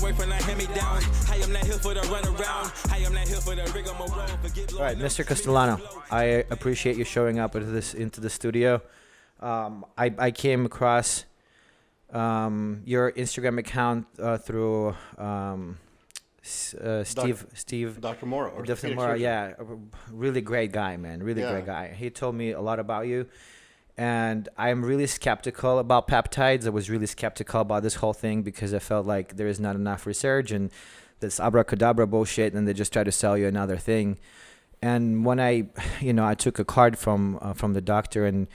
All right, Mr. Castellano, I appreciate you showing up into the studio. I came across your Instagram account through Steve. Dr. Morrow. Dr. Morrow, yeah. A really great guy, man. Really great guy. He told me a lot about you. And I'm really skeptical about peptides. I was really skeptical about this whole thing because I felt like there is not enough research and this abracadabra bullshit, and they just try to sell you another thing. And when I took a card from the doctor, and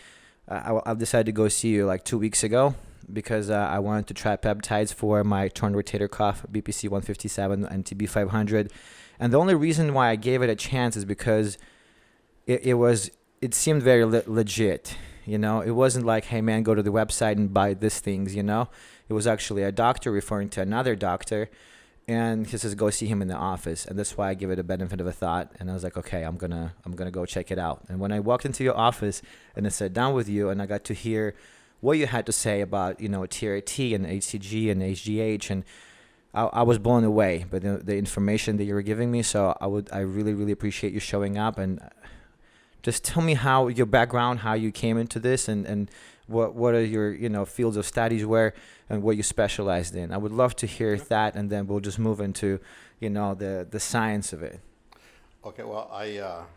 I decided to go see you like 2 weeks ago because I wanted to try peptides for my torn rotator cuff, BPC 157 and TB 500. And the only reason why I gave it a chance is because it seemed very legit. You know, it wasn't like, hey man, go to the website and buy these things. You know, it was actually a doctor referring to another doctor. And he says, go see him in the office. And that's why I give it a benefit of a thought. And I was like, okay, I'm gonna go check it out. And when I walked into your office and I sat down with you and I got to hear what you had to say about, TRT and HCG and HGH, and I was blown away by the information that you were giving me. So I really, really appreciate you showing up. And just tell me how your background, how you came into this, and what are your fields of studies were and what you specialized in. I would love to hear that, and then we'll just move into the science of it. Okay, well, I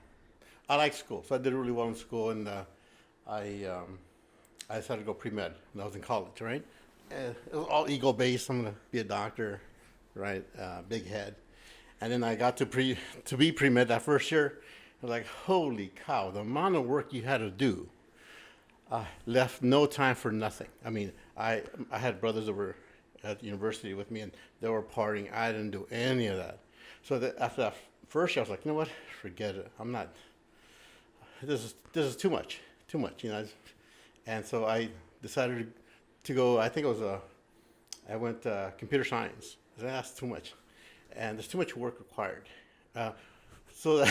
like school, so I did really well in school, and I decided to go pre-med when I was in college, right? It was all ego-based. I'm gonna be a doctor, right? Big head, and then I got to be pre-med that first year. I was like, holy cow, the amount of work you had to do. Left no time for nothing. I mean, I had brothers that were at the university with me, and they were partying. I didn't do any of that. So after that first year, I was like, you know what? Forget it. I'm not. This is too much. And so I decided to go. I think it was I went computer science. That's too much, and there's too much work required. So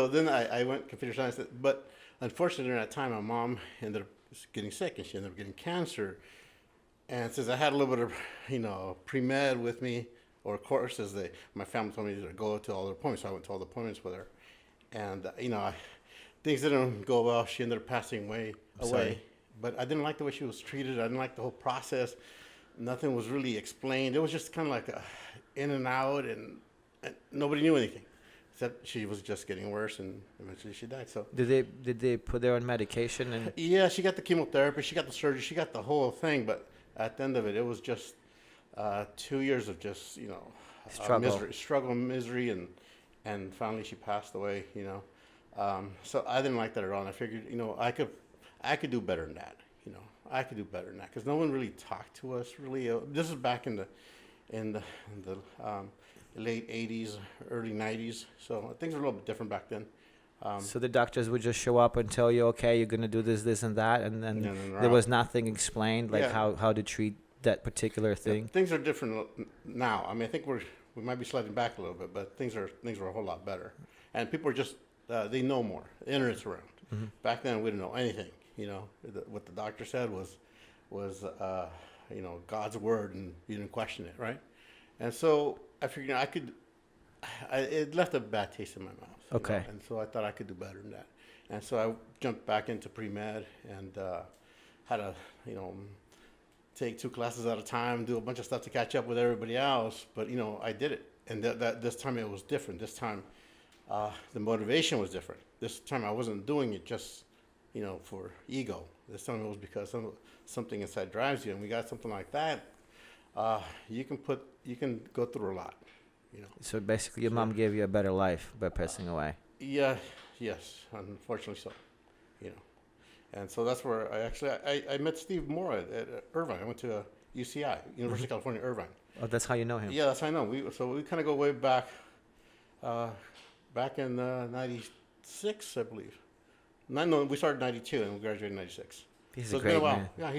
then I went computer science, but unfortunately, during that time, my mom ended up getting sick, and she ended up getting cancer. And since I had a little bit of, pre-med with me, or courses, my family told me to go to all the appointments, so I went to all the appointments with her. And, things didn't go well. She ended up passing away. But I didn't like the way she was treated. I didn't like the whole process. Nothing was really explained. It was just kind of like in and out, and nobody knew anything. Except she was just getting worse, and eventually she died. So did they put her on medication? And yeah, she got the chemotherapy, she got the surgery, she got the whole thing. But at the end of it, it was just 2 years of just struggle, misery, and finally she passed away. So I didn't like that at all. And I figured, I could do better than that. I could do better than that because no one really talked to us. Really, this is back in the late 80s, early 90s. So things were a little bit different back then. So the doctors would just show up and tell you, okay, you're going to do this, and that, and then there was nothing explained, like how to treat that particular thing. Things are different now. I mean, I think we might be sliding back a little bit, but things are a whole lot better. And people are just, they know more. The internet's around. Mm-hmm. Back then, we didn't know anything. What the doctor said was God's word, and you didn't question it, right? And so I figured it left a bad taste in my mouth. Okay. And so I thought I could do better than that. And so I jumped back into pre-med and had to, take 2 classes at a time, do a bunch of stuff to catch up with everybody else. But, I did it. And this time it was different. This time the motivation was different. This time I wasn't doing it just, for ego. This time it was because something inside drives you. And we got something like that. You can go through a lot, So basically, your mom gave you a better life by passing away. Yeah, yes, unfortunately so, and so that's where I met Steve Moore at Irvine. I went to UCI, University of California, Irvine. Oh, that's how you know him. Yeah, that's how I know. We kind of go way back, back in '96, I believe. No, we started '92 and we graduated in '96. He's a great man. Yeah,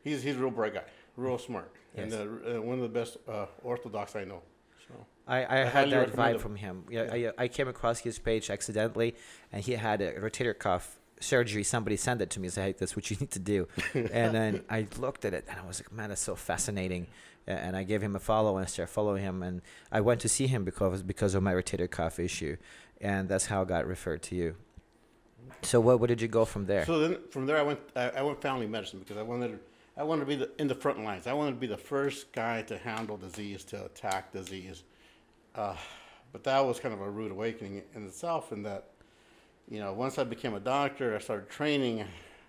he's a real bright guy, real smart. Yes. And one of the best orthodox I know. So I had that vibe from him. Yeah, I came across his page accidentally, and he had a rotator cuff surgery. Somebody sent it to me and said, hey, that's what you need to do. And then I looked at it, and I was like, man, that's so fascinating. and I gave him a follow and started following him, and I went to see him because of my rotator cuff issue, and that's how I got referred to you. So what did you go from there? So then from there I went family medicine because I wanted to be in the front lines. I wanted to be the first guy to handle disease, to attack disease. But that was kind of a rude awakening in itself, in that, once I became a doctor, I started training.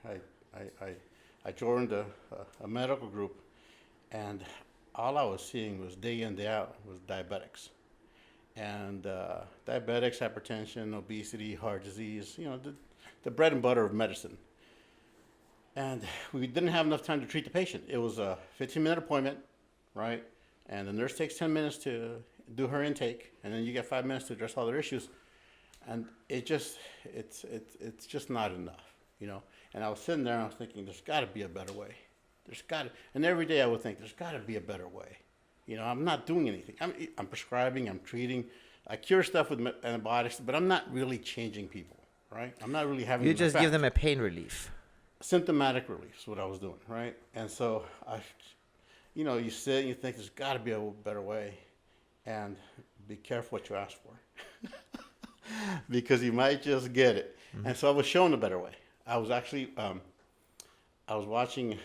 I joined a medical group, and all I was seeing was day in, day out was diabetics. And diabetics, hypertension, obesity, heart disease, the bread and butter of medicine. And we didn't have enough time to treat the patient. It was a 15-minute appointment, right? And the nurse takes 10 minutes to do her intake, and then you get 5 minutes to address all their issues. And it's just not enough, And I was sitting there and I was thinking, there's got to be a better way. And every day I would think, there's got to be a better way. I'm not doing anything. I'm prescribing, I'm treating. I cure stuff with antibiotics, but I'm not really changing people, right? I'm not really having. You just give them a pain relief. Symptomatic relief is what I was doing, right? And so you sit and you think there's got to be a better way, and be careful what you ask for, because you might just get it. Mm-hmm. And so I was shown a better way. I was actually I was watching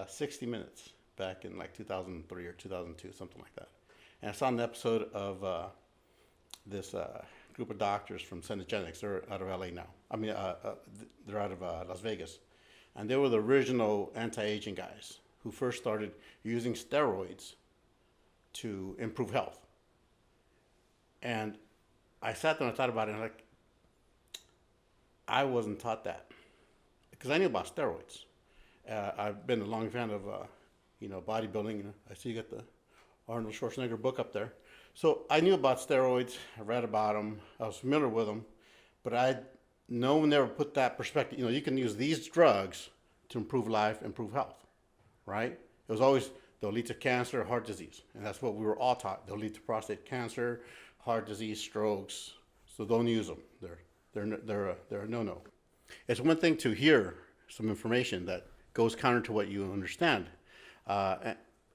60 Minutes back in like 2003 or 2002, something like that, and I saw an episode of this group of doctors from Synergenics. They're out of LA now. They're out of Las Vegas. And they were the original anti-aging guys who first started using steroids to improve health. And I sat there and I thought about it, and I wasn't taught that. Because I knew about steroids. I've been a long fan of, bodybuilding. I see you got the Arnold Schwarzenegger book up there. So I knew about steroids. I read about them. I was familiar with them. But no one ever put that perspective. You can use these drugs to improve life, improve health, right? It was always, they'll lead to cancer, heart disease. And that's what we were all taught. They'll lead to prostate cancer, heart disease, strokes. So don't use them. They're a no-no. It's one thing to hear some information that goes counter to what you understand.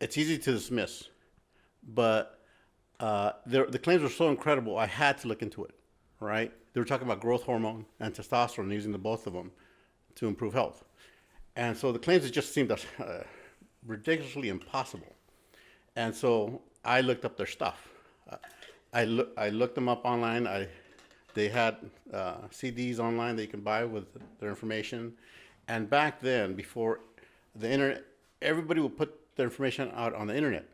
It's easy to dismiss. But the claims were so incredible, I had to look into it, right? They were talking about growth hormone and testosterone, using the both of them to improve health. And so the claims just seemed ridiculously impossible. And so I looked up their stuff. I looked them up online. They had CDs online that you can buy with their information. And back then, before the internet, everybody would put their information out on the internet.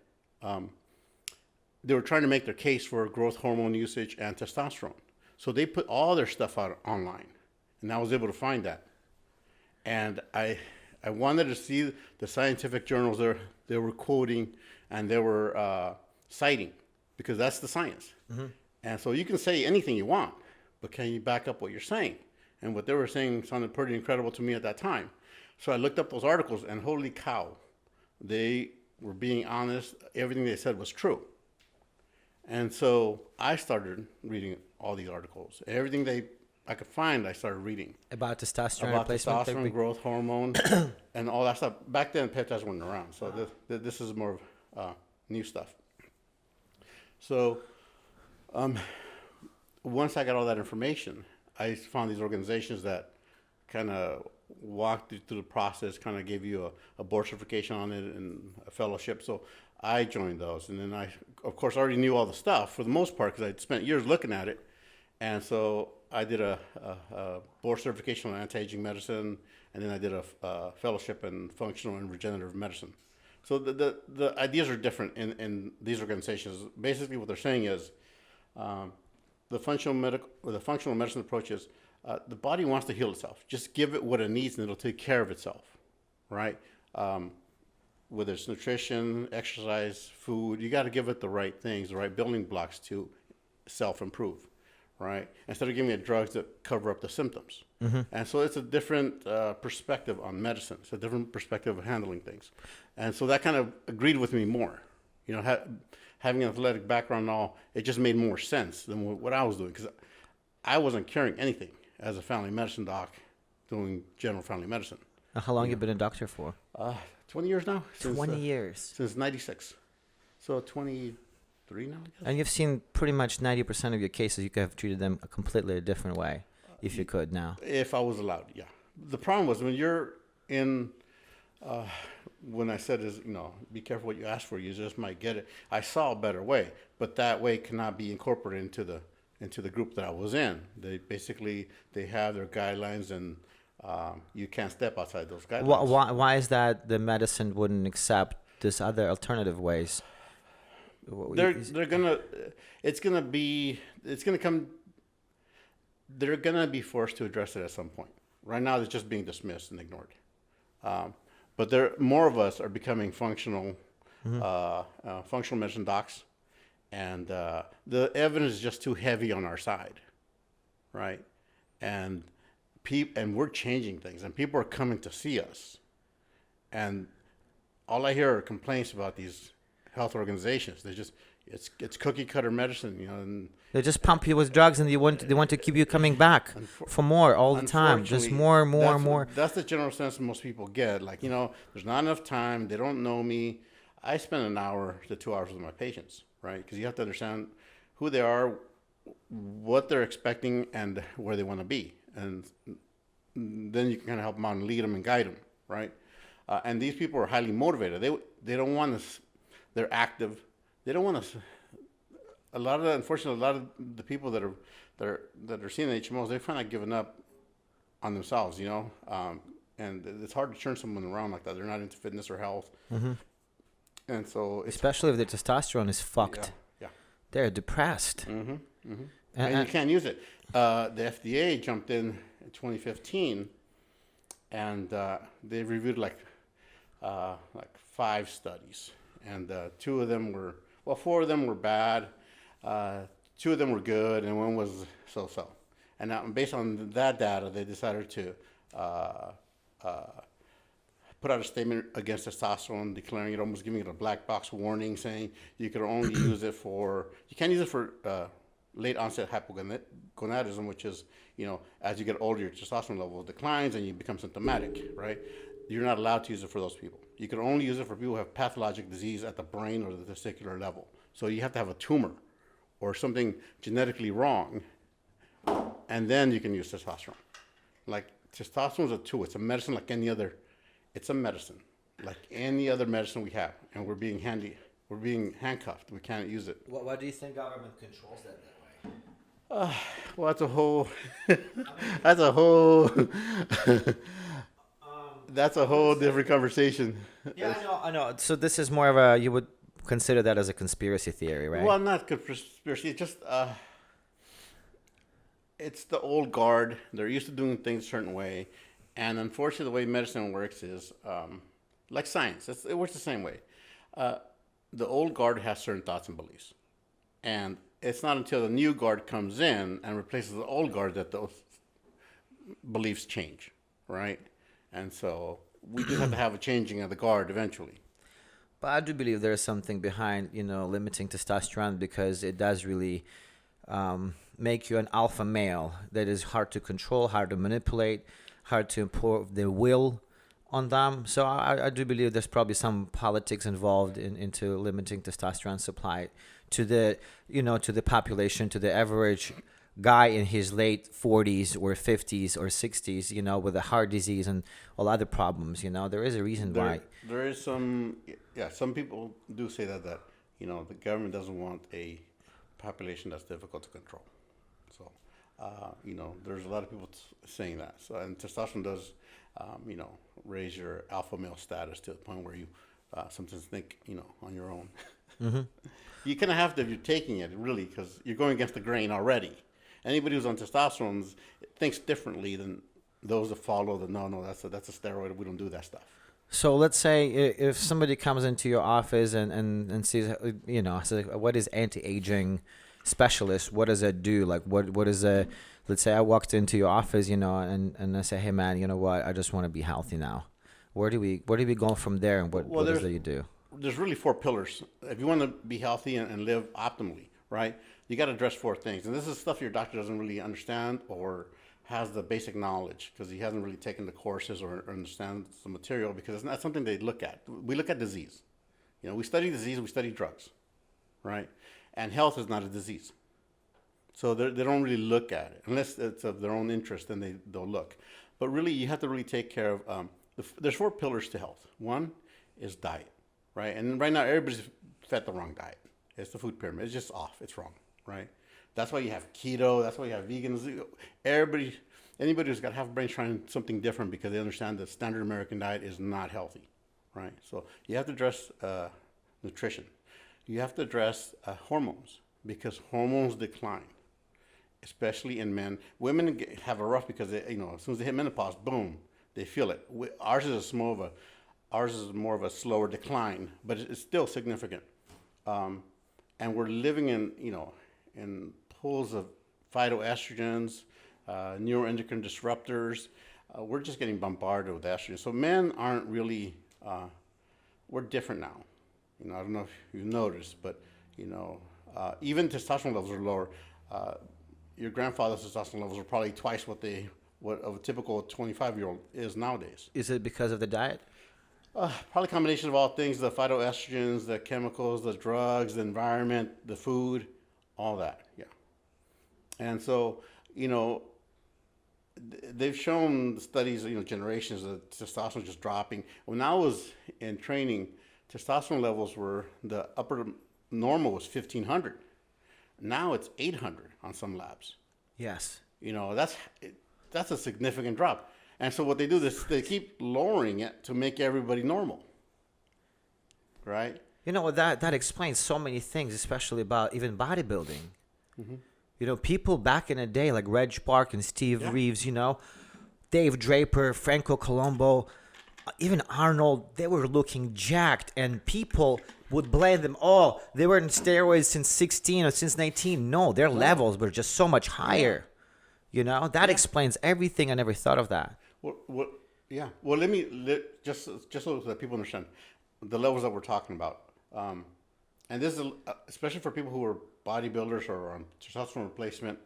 They were trying to make their case for growth hormone usage and testosterone. So they put all their stuff out online, and I was able to find that. And I wanted to see the scientific journals they were quoting and they were citing, because that's the science. Mm-hmm. And so you can say anything you want, but can you back up what you're saying? And what they were saying sounded pretty incredible to me at that time. So I looked up those articles, and holy cow, they were being honest. Everything they said was true. And so I started reading all these articles. Everything I could find, I started reading. About testosterone about replacement testosterone, therapy? growth hormone, and all that stuff. Back then, peptides weren't around. So this is more of new stuff. So once I got all that information, I found these organizations that kind of walked you through the process, kind of gave you a board certification on it and a fellowship. So I joined those. And then I, of course, already knew all the stuff for the most part, because I'd spent years looking at it. And so I did a board certification on anti-aging medicine, and then I did a fellowship in functional and regenerative medicine. So the ideas are different in these organizations. Basically, what they're saying is the functional medicine approach is the body wants to heal itself. Just give it what it needs, and it'll take care of itself, right? Whether it's nutrition, exercise, food, you got to give it the right things, the right building blocks to self-improve, right? Instead of giving it drugs that cover up the symptoms. Mm-hmm. And so it's a different perspective on medicine. It's a different perspective of handling things. And so that kind of agreed with me more. Having an athletic background and all, it just made more sense than what I was doing, because I wasn't curing anything as a family medicine doc doing general family medicine. How long you been a doctor for? 20 years now. 20 years. Since 96. So 23 now, I guess. And you've seen pretty much 90% of your cases. You could have treated them a completely different way, if you could now. If I was allowed, yeah. The problem was when you're in, when I said is, be careful what you ask for, you just might get it. I saw a better way, but that way cannot be incorporated into the group that I was in. They have their guidelines, and you can't step outside those guidelines. Why is that the medicine wouldn't accept this other alternative ways? They're gonna be forced to address it at some point. Right now, it's just being dismissed and ignored. But more of us are becoming functional medicine docs, and the evidence is just too heavy on our side, right? And we're changing things, and people are coming to see us, and all I hear are complaints about these health organizations. It's cookie cutter medicine, and they just pump you with drugs, and they want to keep you coming back for more all the time, just more and more. That's the general sense most people get. Like, there's not enough time. They don't know me. I spend an hour to 2 hours with my patients, right? Because you have to understand who they are, what they're expecting, and where they want to be, and then you can kind of help them out and lead them and guide them, right? And these people are highly motivated. They don't want to. They're active. They don't want to. Unfortunately, a lot of the people that are seeing the HMOs, they're kind of giving up on themselves, and it's hard to turn someone around like that. They're not into fitness or health, and so especially if their testosterone is fucked. Yeah. They're depressed. And you can't use it. The FDA jumped in 2015, and they reviewed like 5 studies, and 4 of them were bad, 2 of them were good, and 1 was so-so. And now, based on that data, they decided to put out a statement against testosterone, declaring it, almost giving it a black box warning, saying you can only use it for, you can't use it for late onset hypogonadism, which is, as you get older, your testosterone level declines and you become symptomatic, right? You're not allowed to use it for those people. You can only use it for people who have pathologic disease at the brain or the testicular level. So you have to have a tumor or something genetically wrong, and then you can use testosterone. Like, testosterone is a tool. It's a medicine like any other. It's a medicine like any other medicine we have, and we're being handcuffed. We can't use it. Why do you think government controls that way? Well, that's a whole different conversation. Yeah, I know. So this is more of you would consider that as a conspiracy theory, right? Well, not conspiracy. It's just it's the old guard. They're used to doing things a certain way, and unfortunately, the way medicine works is like science. It works the same way. The old guard has certain thoughts and beliefs, and it's not until the new guard comes in and replaces the old guard that those beliefs change, right? And so we just have to have a changing of the guard eventually. But I do believe there is something behind, limiting testosterone, because it does really make you an alpha male that is hard to control, hard to manipulate, hard to impose the will on them. So I do believe there's probably some politics involved into limiting testosterone supply to the population, to the average guy in his late 40s or 50s or 60s, with a heart disease and all other problems. There is a reason why. There is some people do say that the government doesn't want a population that's difficult to control. So, there's a lot of people saying that. So, and testosterone does, raise your alpha male status to the point where you sometimes think, on your own. Mm-hmm. You kind of have to if you're taking it, really, because you're going against the grain already. Anybody who's on testosterone thinks differently than those that follow no, that's a steroid. We don't do that stuff. So let's say if somebody comes into your office and sees, says, what is anti-aging specialist? What does it do? Like, what is a, let's say I walked into your office, and I say, hey man, you know what? I just want to be healthy now. Where do we go from there, and what is it you do? There's really 4 pillars. If you want to be healthy and live optimally, right? You got to address 4 things. And this is stuff your doctor doesn't really understand or has the basic knowledge because he hasn't really taken the courses or understands the material, because it's not something they look at. We look at disease. We study disease, we study drugs, right? And health is not a disease. So they don't really look at it. Unless it's of their own interest, then they'll look. But really, you have to really take care of, there's 4 pillars to health. One is diet, right? And right now, everybody's fed the wrong diet. It's the food pyramid. It's just off. It's wrong, right? That's why you have keto. That's why you have vegans. Anybody who's got half a brain trying something different because they understand the standard American diet is not healthy, right? So you have to address nutrition. You have to address hormones because hormones decline, especially in men. Women have a rough because as soon as they hit menopause, boom, they feel it. Ours is more of a slower decline, but it's still significant. And we're living in pools of phytoestrogens, neuroendocrine disruptors. We're just getting bombarded with estrogen. So men aren't really, we're different now. I don't know if you've noticed, but, even testosterone levels are lower. Your grandfather's testosterone levels are probably twice what a typical 25-year-old is nowadays. Is it because of the diet? Probably a combination of all things, the phytoestrogens, the chemicals, the drugs, the environment, the food, all that, yeah. And so, they've shown studies, generations of testosterone just dropping. When I was in training, testosterone levels the upper normal was 1,500. Now it's 800 on some labs. Yes. That's a significant drop. And so what they do is they keep lowering it to make everybody normal, right? That explains so many things, especially about even bodybuilding. Mm-hmm. People back in the day like Reg Park and Steve Reeves, Dave Draper, Franco Colombo, even Arnold, they were looking jacked, and people would blame them. Oh, they were in steroids since 16 or since 19. No, their levels were just so much higher. That explains everything. I never thought of that. Well, just so that people understand the levels that we're talking about. And this is especially for people who are bodybuilders or on testosterone replacement.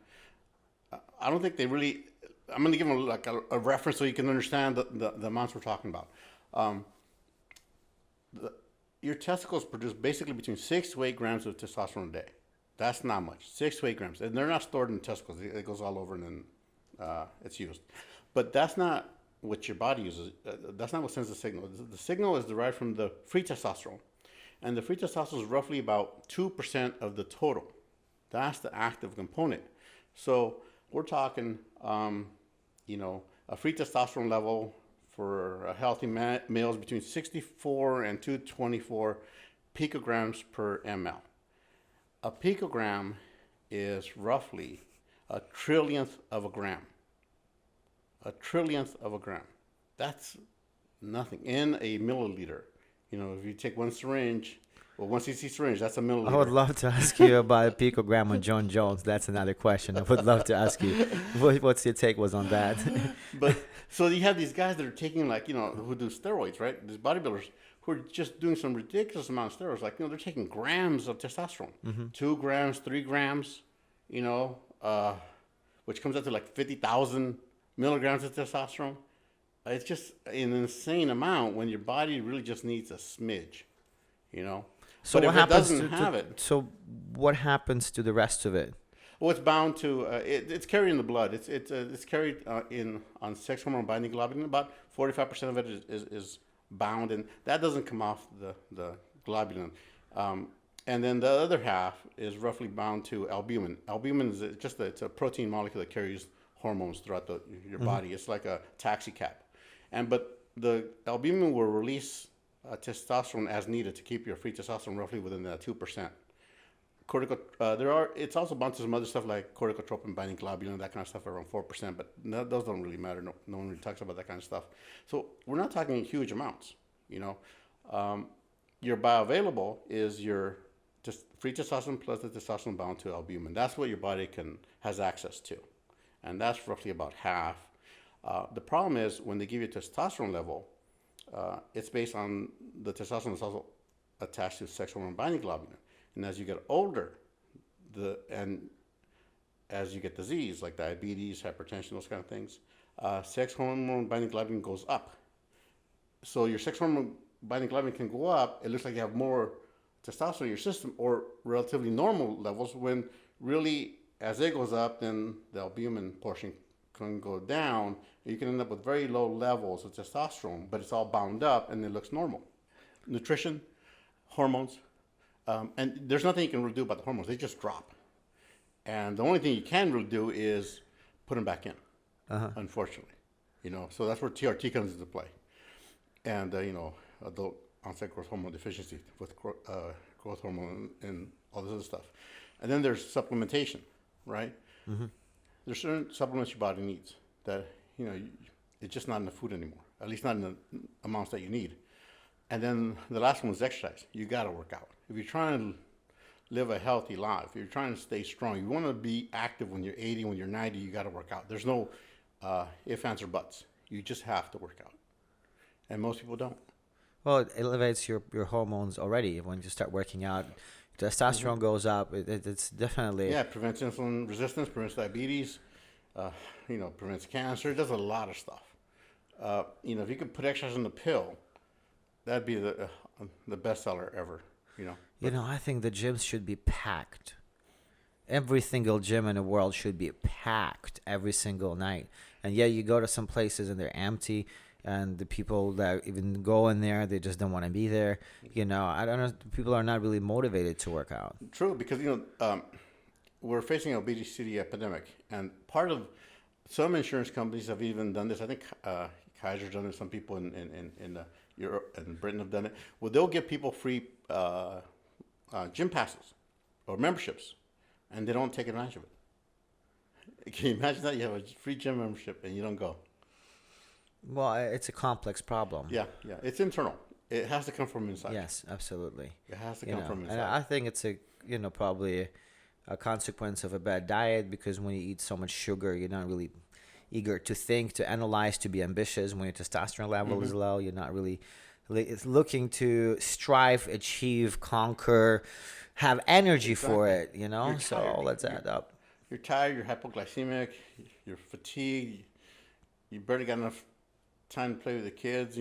I don't think they really. I'm going to give them like a reference so you can understand the amounts we're talking about. Your testicles produce basically between 6 to 8 grams of testosterone a day. That's not much. 6 to 8 grams, and they're not stored in the testicles. It goes all over, and then it's used. But that's not what your body uses. That's not what sends the signal. The signal is derived from the free testosterone, and the free testosterone is roughly about 2% of the total. That's the active component. So we're talking, a free testosterone level for a healthy male is between 64 and 224 picograms per ml. A picogram is roughly a trillionth of a gram. A trillionth of a gram. That's nothing. In a milliliter. If you take one syringe, 1 cc syringe, that's a milliliter. I would love to ask you about a picogram on John Jones. That's another question. I would love to ask you. What's your take was on that? But so you have these guys that are taking who do steroids, right? These bodybuilders who are just doing some ridiculous amount of steroids. They're taking grams of testosterone. Mm-hmm. 2 grams, 3 grams, which comes out to like 50,000 milligrams of testosterone. It's just an insane amount when your body really just needs a smidge, So but what if happens it doesn't have it. So what happens to the rest of it? Well, it's bound to. It's carried in the blood. It's carried on sex hormone binding globulin. About 45% of it is bound, and that doesn't come off the globulin. And then the other half is roughly bound to albumin. Albumin is it's a protein molecule that carries hormones throughout your body. It's like a taxi cab, but the albumin will release testosterone as needed to keep your free testosterone roughly within that 2%. It's also bound to some other stuff like corticotropin binding globulin, that kind of stuff around 4%, but those don't really matter. No one really talks about that kind of stuff. So we're not talking huge amounts. Your bioavailable is your free testosterone plus the testosterone bound to albumin. That's what your body has access to, and that's roughly about half. The problem is when they give you a testosterone level, it's based on the testosterone that's also attached to sex hormone binding globulin. And as you get older, and as you get disease like diabetes, hypertension, those kind of things, sex hormone binding globulin goes up. So your sex hormone binding globulin can go up, it looks like you have more testosterone in your system or relatively normal levels, when really as it goes up, then the albumin portion can go down. You can end up with very low levels of testosterone, but it's all bound up and it looks normal. Nutrition, hormones, and there's nothing you can really do about the hormones. They just drop. And the only thing you can really do is put them back in, unfortunately. So that's where TRT comes into play. And, adult onset growth hormone deficiency with growth hormone and all this other stuff. And then there's supplementation, right? Mm-hmm. There's certain supplements your body needs that, it's just not in the food anymore, at least not in the amounts that you need. And then the last one is exercise. You got to work out. If you're trying to live a healthy life, if you're trying to stay strong, you want to be active when you're 80, when you're 90, you got to work out. There's no ifs, ands, or buts. You just have to work out. And most people don't. Well, it elevates your hormones already when you start working out. Testosterone goes up. It's definitely... Yeah, it prevents insulin resistance, prevents diabetes, prevents cancer. It does a lot of stuff. If you could put exercise in the pill, that'd be the best seller ever, I think the gyms should be packed. Every single gym in the world should be packed every single night. And yeah, you go to some places and they're empty, and the people that even go in there, they just don't want to be there. I don't know. People are not really motivated to work out. True, because we're facing an obesity epidemic, and part of some insurance companies have even done this. I think Kaiser's done it. Some people in Europe and Britain have done it. Well, they'll give people free gym passes or memberships, and they don't take advantage of it. Can you imagine that? You have a free gym membership and you don't go. Well, it's a complex problem. Yeah. It's internal. It has to come from inside. Yes, absolutely. It has to come from inside. And I think it's probably a consequence of a bad diet, because when you eat so much sugar, you're not really eager to think, to analyze, to be ambitious. When your testosterone level is low, you're not really looking to strive, achieve, conquer, have energy for it, So all that's add up. You're tired, you're hypoglycemic, you're fatigued, you barely got enough time to play with the kids.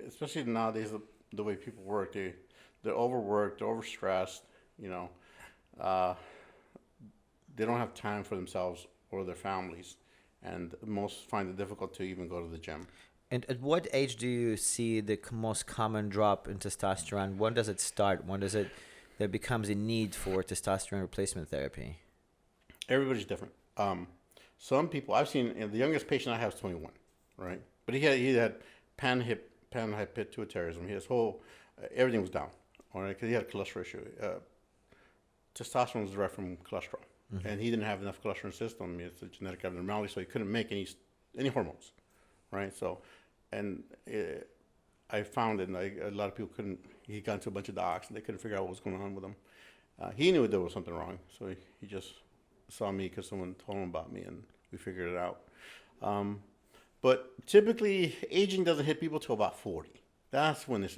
Especially nowadays, the way people work, they're overworked, they're overstressed. They don't have time for themselves or their families, and most find it difficult to even go to the gym. And at what age do you see the most common drop in testosterone? When does it start? When does there becomes a need for testosterone replacement therapy? Everybody's different. Some people I've seen, the youngest patient I have is 21, right? But he had pan-hypopituitarism. His whole everything was down, all right, because he had a cholesterol issue. Testosterone was derived from cholesterol, and he didn't have enough cholesterol in his system. It's a genetic abnormality, so he couldn't make any hormones, right? So, and I found it, a lot of people couldn't. He got to a bunch of docs, and they couldn't figure out what was going on with him. He knew there was something wrong, so he just saw me because someone told him about me, and we figured it out. But typically, aging doesn't hit people till about 40. That's when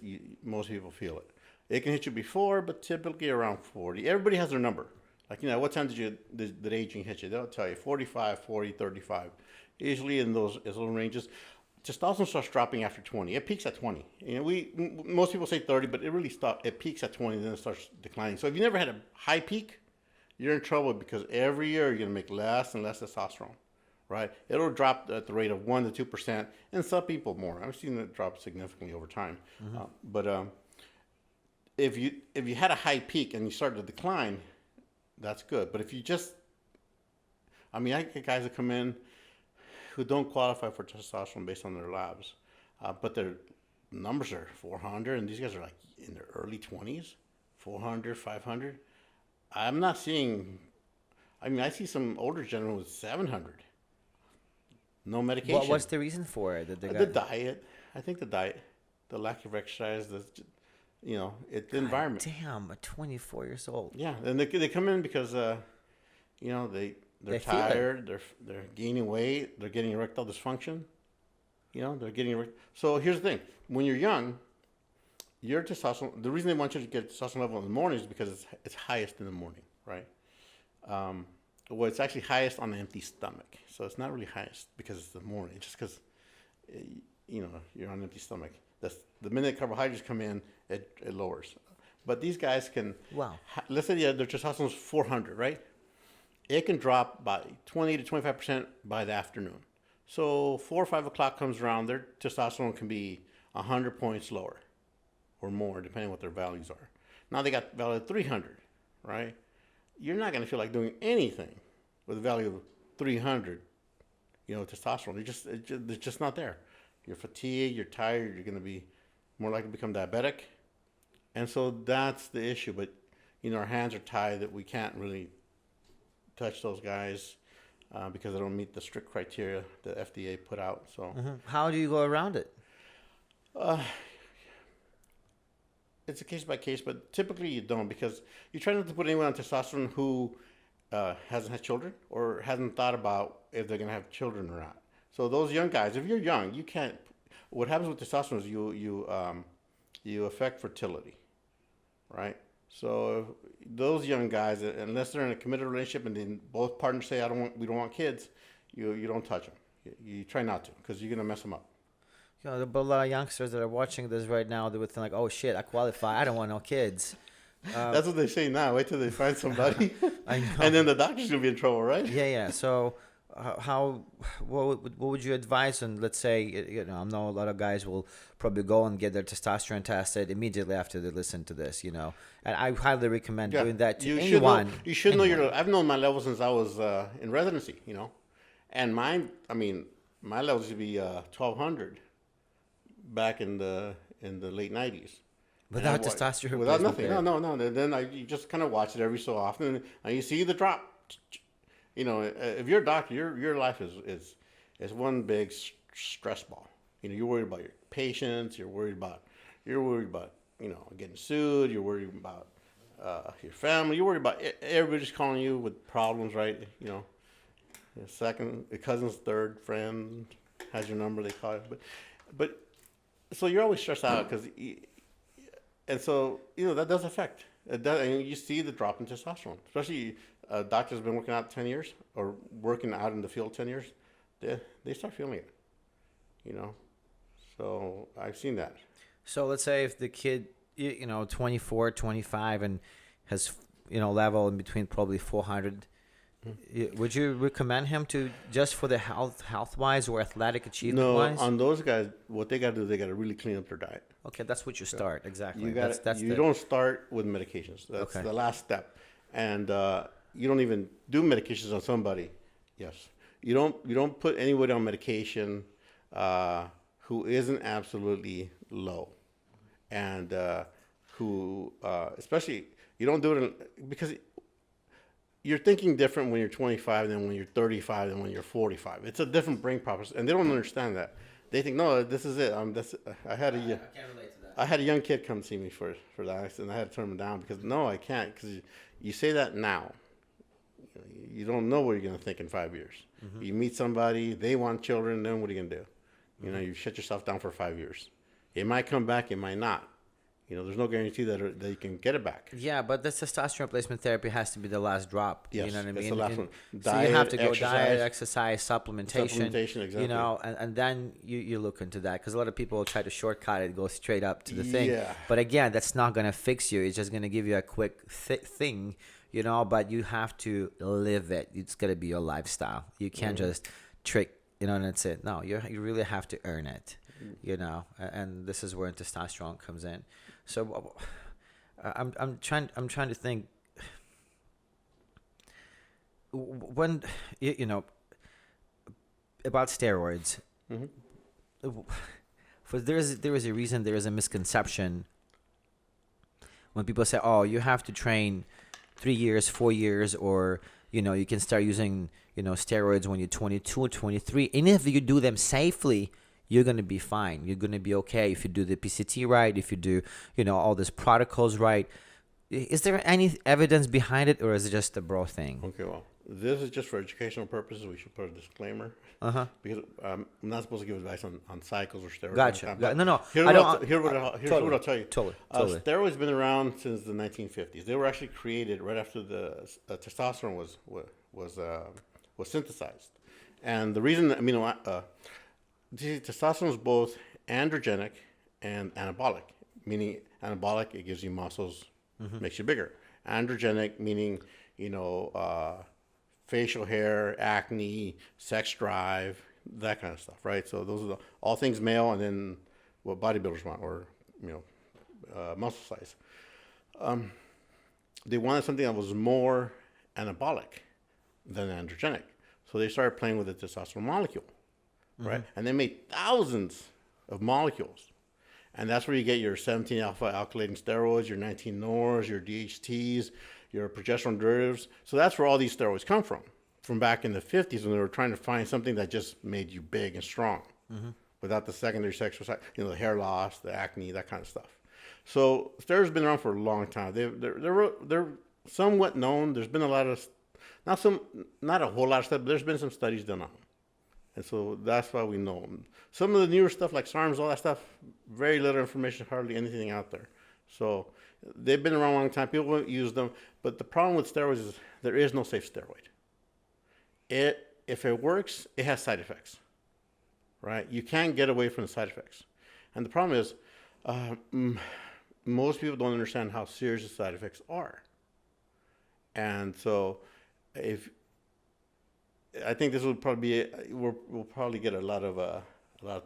most people feel it. It can hit you before, but typically around 40. Everybody has their number. Like, what time did aging hit you? They'll tell you 45, 40, 35. Usually in those ranges. Testosterone starts dropping after 20. It peaks at 20. Most people say 30, but it peaks at 20, then it starts declining. So if you never had a high peak, you're in trouble, because every year you're going to make less and less testosterone, right? It'll drop at the rate of 1% to 2%, and some people more. I've seen it drop significantly over time. But if you had a high peak and you started to decline, that's good. But if you I get guys that come in who don't qualify for testosterone based on their labs, but their numbers are 400, and these guys are like in their early 20s, 400, 500. I'm not seeing. I see some older gentlemen with 700. No medication. What's the reason for it? The diet. I think the diet, the lack of exercise, the environment. Damn, 24 years old. Yeah, and they come in because they're tired. They're gaining weight. They're getting erectile dysfunction. They're getting So here's the thing: when you're young, your testosterone. The reason they want you to get testosterone level in the morning is because it's highest in the morning, right? Well, it's actually highest on an empty stomach. So it's not really highest because it's the morning. It's just because, you're on an empty stomach. The minute carbohydrates come in, it lowers. But these guys can, Wow. let's say their testosterone is 400, right? It can drop by 20 to 25% by the afternoon. So 4 or 5 o'clock comes around, their testosterone can be 100 points lower or more, depending on what their values are. Now they got value of 300, right? You're not going to feel like doing anything with a value of 300, testosterone. It's just not there. You're fatigued, you're tired, you're going to be more likely to become diabetic. And so that's the issue. But, our hands are tied that we can't really touch those guys because they don't meet the strict criteria the FDA put out. So How do you go around it? It's a case by case, but typically you don't, because you try not to put anyone on testosterone who hasn't had children or hasn't thought about if they're going to have children or not. So those young guys, if you're young, you can't. What happens with testosterone is you affect fertility, right? So those young guys, unless they're in a committed relationship and then both partners say we don't want kids, you don't touch them. You try not to, because you're going to mess them up. But a lot of youngsters that are watching this right now, they would think like, "Oh shit, I qualify. I don't want no kids." That's what they say now. Wait till they find somebody, I know. and then the doctor's gonna be in trouble, right? Yeah. So, what would you advise? And let's say, I know a lot of guys will probably go and get their testosterone tested immediately after they listen to this, and I highly recommend doing that to anyone. You should know your. I've known my levels since I was in residency, and mine. I mean, my levels used to be 1200 back in the late 90s. Without testosterone? Without nothing. No. Then you just kind of watch it every so often, and you see the drop. If you're a doctor, your life is one big stress ball. You're worried about your patients. You're worried about getting sued. You're worried about your family. You're worried about everybody's calling you with problems, right? Your second, your cousin's third friend has your number. They call you, but so you're always stressed out because. And so, that does affect. It does, and you see the drop in testosterone. Especially doctors have been working out 10 years or working out in the field 10 years. They start feeling it, So I've seen that. So let's say if the kid, 24, 25 and has, level in between probably 400, would you recommend him to just for the health-wise or athletic achievement-wise? No, on those guys, what they got to do, they got to really clean up their diet. Okay, that's what you start, exactly. You don't start with medications. That's the last step. And you don't even do medications on somebody. Yes. You don't put anybody on medication who isn't absolutely low. And who, especially, you don't do it because you're thinking different when you're 25 than when you're 35 than when you're 45. It's a different brain process, and they don't understand that. They think, no, this is it. I can't relate to that. I had a young kid come see me for that, and I had to turn him down because, no, I can't, because you say that now. You don't know what you're going to think in 5 years. Mm-hmm. You meet somebody, they want children, then what are you going to do? Mm-hmm. You shut yourself down for 5 years. It might come back, it might not. There's no guarantee that you can get it back. Yeah, but the testosterone replacement therapy has to be the last drop. Yes, you know what I mean? That's the last one. So you have to go diet, exercise, supplementation. Exactly. And then you look into that because a lot of people will try to shortcut it, go straight up to the thing. Yeah. But again, that's not going to fix you. It's just going to give you a quick thing, but you have to live it. It's got to be your lifestyle. You can't just trick, and that's it. No, you really have to earn it, and this is where testosterone comes in. So I'm trying to think when about steroids. Mm-hmm. For there is a reason, there is a misconception when people say, "Oh, you have to train 3 years, 4 years, or you can start using steroids when you're 22 or 23, and if you do them safely." You're going to be fine. You're going to be okay if you do the PCT right, if you do, all these protocols right. Is there any evidence behind it, or is it just a bro thing? Okay, well, this is just for educational purposes. We should put a disclaimer. Because I'm not supposed to give advice on cycles or steroids. Gotcha. No. Here's what I'll tell you. Totally. Steroids been around since the 1950s. They were actually created right after the testosterone was synthesized. And the reason, testosterone is both androgenic and anabolic, meaning anabolic, it gives you muscles, makes you bigger. Androgenic, meaning, facial hair, acne, sex drive, that kind of stuff, right? So those are all things male, and then what bodybuilders want, or, muscle size. They wanted something that was more anabolic than androgenic. So they started playing with the testosterone molecule, right? And they made thousands of molecules. And that's where you get your 17 alpha alkylating steroids, your 19 NORs, your DHTs, your progesterone derivatives. So that's where all these steroids come from back in the 50s when they were trying to find something that just made you big and strong without the secondary sexual side, the hair loss, the acne, that kind of stuff. So steroids have been around for a long time. They're somewhat known. There's been a lot of, not a whole lot of stuff, but there's been some studies done on them. And so that's why we know them. Some of the newer stuff like SARMs, all that stuff, very little information, hardly anything out there. So they've been around a long time. People won't use them. But the problem with steroids is there is no safe steroid. If it works, it has side effects, right? You can't get away from the side effects. And the problem is most people don't understand how serious the side effects are. And so I think this would probably be, we'll probably get a lot of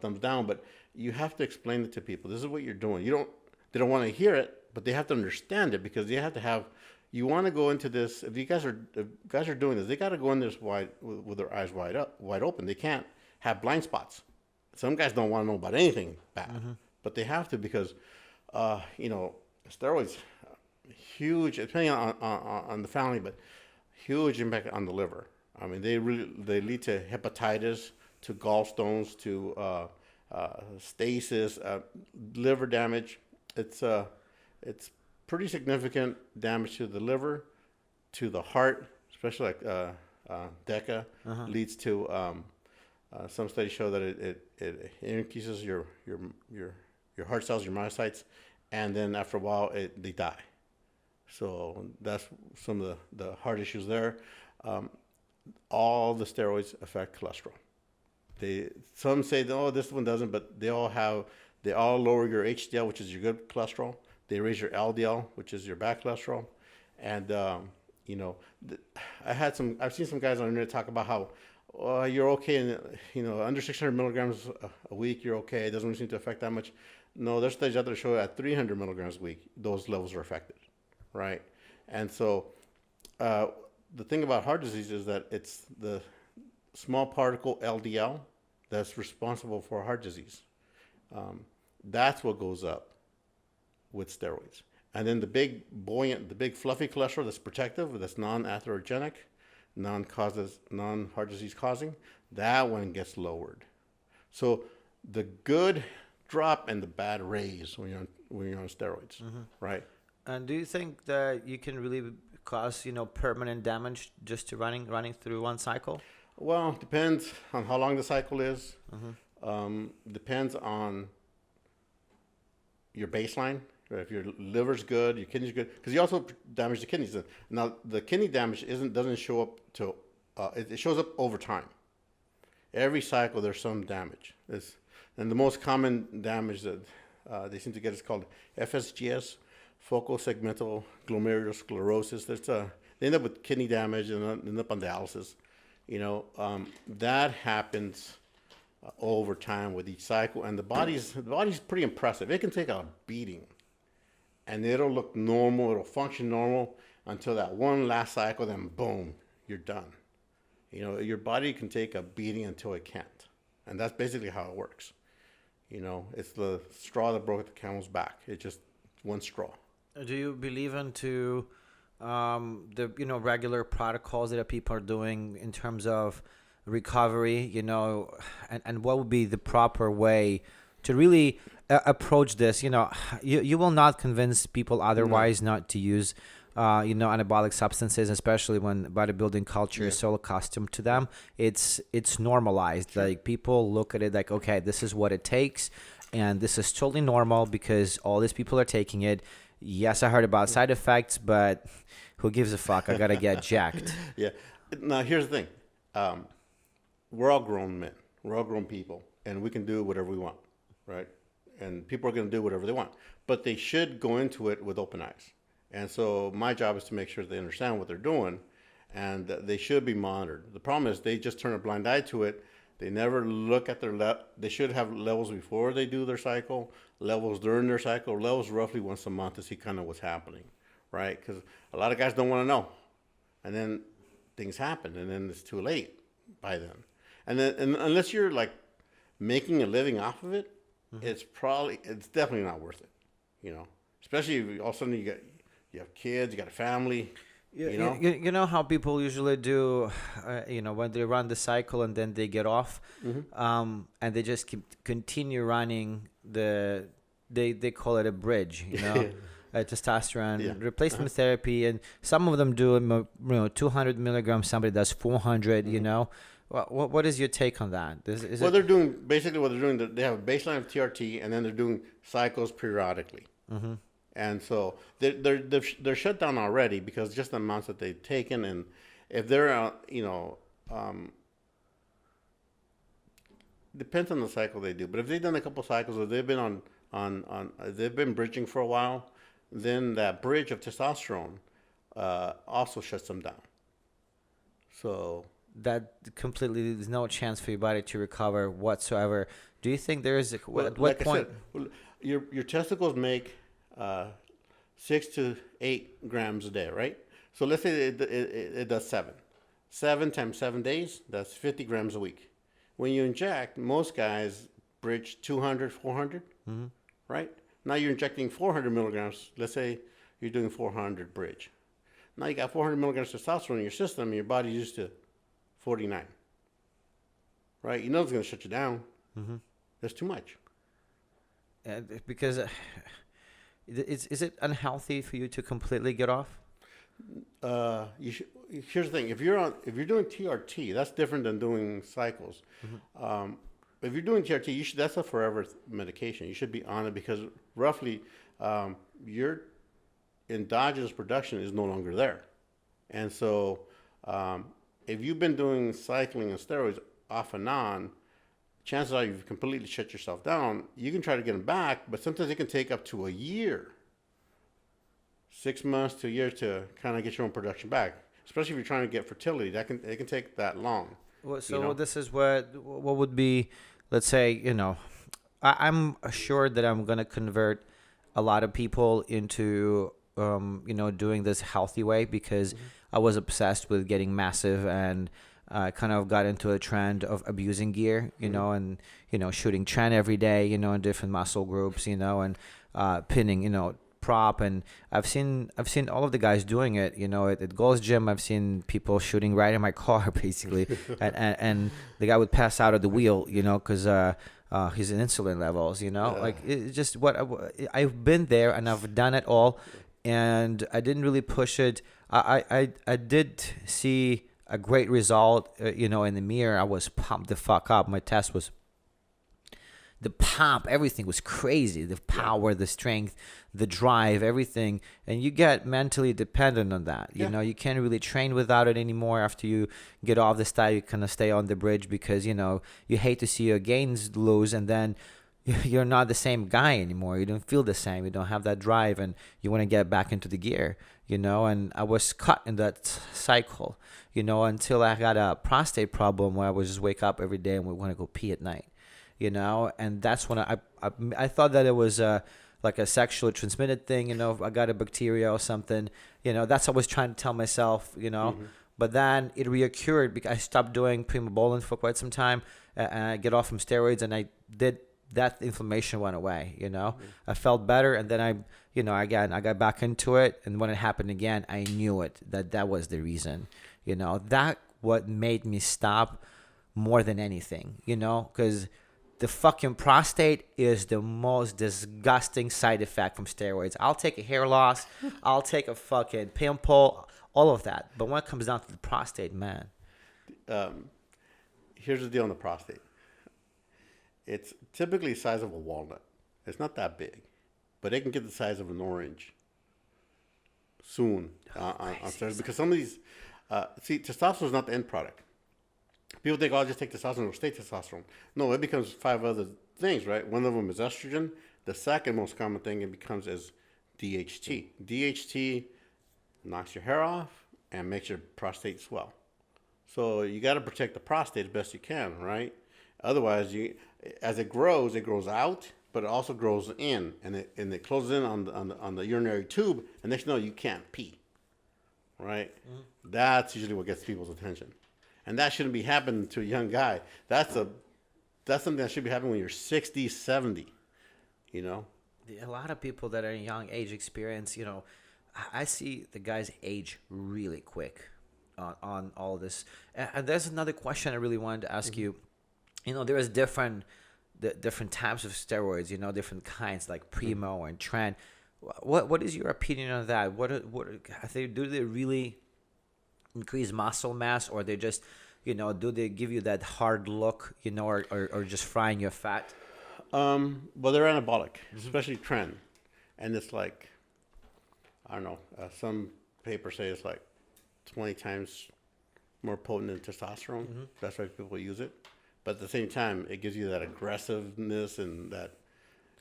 thumbs down, but you have to explain it to people. This is what you're doing. They don't want to hear it, but they have to understand it, because they have to have, you want to go into this, if guys are doing this, they got to go in this with their eyes wide open. They can't have blind spots. Some guys don't want to know about anything bad, but they have to, because, steroids, huge, depending on the family, but huge impact on the liver. I mean, they lead to hepatitis, to gallstones, to stasis, liver damage. It's pretty significant damage to the liver, to the heart, especially like DECA leads to. Some studies show that it increases your heart cells, your myocytes, and then after a while they die. So that's some of the heart issues there. All the steroids affect cholesterol. Some say, oh, this one doesn't, but they all lower your HDL, which is your good cholesterol. They raise your LDL, which is your bad cholesterol. And I've seen some guys on the internet talk about how you're okay, and under 600 milligrams a week, you're okay. It doesn't really seem to affect that much. No, there's studies out there that show at 300 milligrams a week, those levels are affected, right? And so the thing about heart disease is that it's the small particle LDL that's responsible for heart disease. That's what goes up with steroids. And then the big buoyant, the big fluffy cholesterol that's protective, that's non-atherogenic, non-heart disease causing, that one gets lowered. So the good drop and the bad raise when you're on steroids, right? And do you think that you can really cause permanent damage just to running through one cycle? Well, depends on how long the cycle is. Depends on your baseline. If your liver's good, your kidney's good, because you also damage the kidneys. Now, the kidney damage doesn't show up till it shows up over time. Every cycle, there's some damage. And the most common damage that they seem to get is called FSGS, focal segmental glomerulosclerosis. They end up with kidney damage and end up on dialysis. That happens over time with each cycle, and the body's pretty impressive. It can take a beating, and it'll look normal, it'll function normal until that one last cycle, then boom, you're done. Your body can take a beating until it can't, and that's basically how it works. It's the straw that broke the camel's back. It's just one straw. Do you believe into the regular protocols that people are doing in terms of recovery, and what would be the proper way to really approach this? You will not convince people otherwise not to use anabolic substances, especially when bodybuilding culture is so accustomed to them. It's normalized. Sure. Like, people look at it like, okay, this is what it takes, and this is totally normal because all these people are taking it. Yes, I heard about side effects, but who gives a fuck? I gotta get jacked. Yeah. Now, here's the thing. We're all grown men. We're all grown people, and we can do whatever we want, right? and people are going to do whatever they want. But they should go into it with open eyes. And so my job is to make sure they understand what they're doing, and they should be monitored. The problem is they just turn a blind eye to it. They never look at their they should have levels before they do their cycle, levels during their cycle, levels roughly once a month to see kind of what's happening, right? Because a lot of guys don't want to know, and then things happen, and then it's too late by then. And unless you're like making a living off of it, it's definitely not worth it, you know. Especially if all of a sudden you have kids, you got a family. You know how people usually do, when they run the cycle and then they get off, and they just continue running they call it a bridge, testosterone replacement therapy, and some of them do 200 milligrams, somebody does 400. What is your take on that? They're doing basically what they're doing. They have a baseline of TRT, and then they're doing cycles periodically. And so they're shut down already because just the amounts that they've taken, and if they're depends on the cycle they do. But if they've done a couple cycles, or they've been they've been bridging for a while, then that bridge of testosterone also shuts them down. So that completely, there's no chance for your body to recover whatsoever. Do you think there is at what point? I said, your testicles make 6 to 8 grams a day, right? So let's say it does 7 times 7 days, that's 50 grams a week. When you inject, most guys bridge 200, 400, right? Now you're injecting 400 milligrams. Let's say you're doing 400 bridge. Now you got 400 milligrams of testosterone in your system, and your body's used to 49, right? You know it's going to shut you down. That's too much. Because is it unhealthy for you to completely get off? Here's the thing: if you're doing TRT, that's different than doing cycles. If you're doing TRT, that's a forever medication. You should be on it because roughly your endogenous production is no longer there, and so if you've been doing cycling and steroids off and on, chances are you've completely shut yourself down. You can try to get them back, but sometimes it can take up to a year, 6 months to a year to kind of get your own production back. Especially if you're trying to get fertility, it can take that long. Well, so this is what would be, let's say, I'm assured that I'm gonna convert a lot of people into doing this healthy way because I was obsessed with getting massive and kind of got into a trend of abusing gear, and shooting tren every day, in different muscle groups, and pinning, prop, and I've seen all of the guys doing it, at Gold's Gym. I've seen people shooting right in my car, basically, and the guy would pass out at the wheel, because his insulin levels, like it's just I've been there and I've done it all, and I didn't really push it. I did see a great result, in the mirror. I was pumped the fuck up. My test was the pump, everything was crazy. The power, the strength, the drive, everything. And you get mentally dependent on that. You can't really train without it anymore. After you get off the style, you kind of stay on the bridge because, you hate to see your gains lose, and then you're not the same guy anymore. You don't feel the same. You don't have that drive, and you want to get back into the gear, and I was caught in that cycle, until I got a prostate problem where I would just wake up every day and would want to go pee at night. And that's when I thought that it was like a sexually transmitted thing, I got a bacteria or something, that's what I was trying to tell myself, but then it reoccurred because I stopped doing primobolan for quite some time, and I get off from steroids, and that inflammation went away, I felt better, and then I got back into it, and when it happened again, I knew it, that was the reason, that what made me stop more than anything, because the fucking prostate is the most disgusting side effect from steroids. I'll take a hair loss. I'll take a fucking pimple, all of that. But when it comes down to the prostate, man. Here's the deal on the prostate. It's typically the size of a walnut. It's not that big. But it can get the size of an orange soon on steroids. Because some of these... testosterone is not the end product. People think, I'll just take testosterone, it'll stay testosterone. No, it becomes 5 other things, right? One of them is estrogen. The second most common thing it becomes is DHT. DHT knocks your hair off and makes your prostate swell. So you got to protect the prostate as best you can, right? Otherwise, as it grows out, but it also grows in, and it closes in on the urinary tube, and next you know you can't pee, right? Mm-hmm. That's usually what gets people's attention, and that shouldn't be happening to a young guy. That's something that should be happening when you're 60, 70, you know? A lot of people that are in young age experience, you know, I see the guys age really quick on all this. And there's another question I really wanted to ask you. You know, there is different types of steroids, you know, different kinds like Primo and Tren. What is your opinion on that? Do they really increase muscle mass, or they just, you know, do they give you that hard look, you know, or just frying your fat? Well, they're anabolic, especially Tren. And it's like, I don't know, some papers say it's like 20 times more potent than testosterone. Mm-hmm. That's why people use it. But at the same time, it gives you that aggressiveness and that,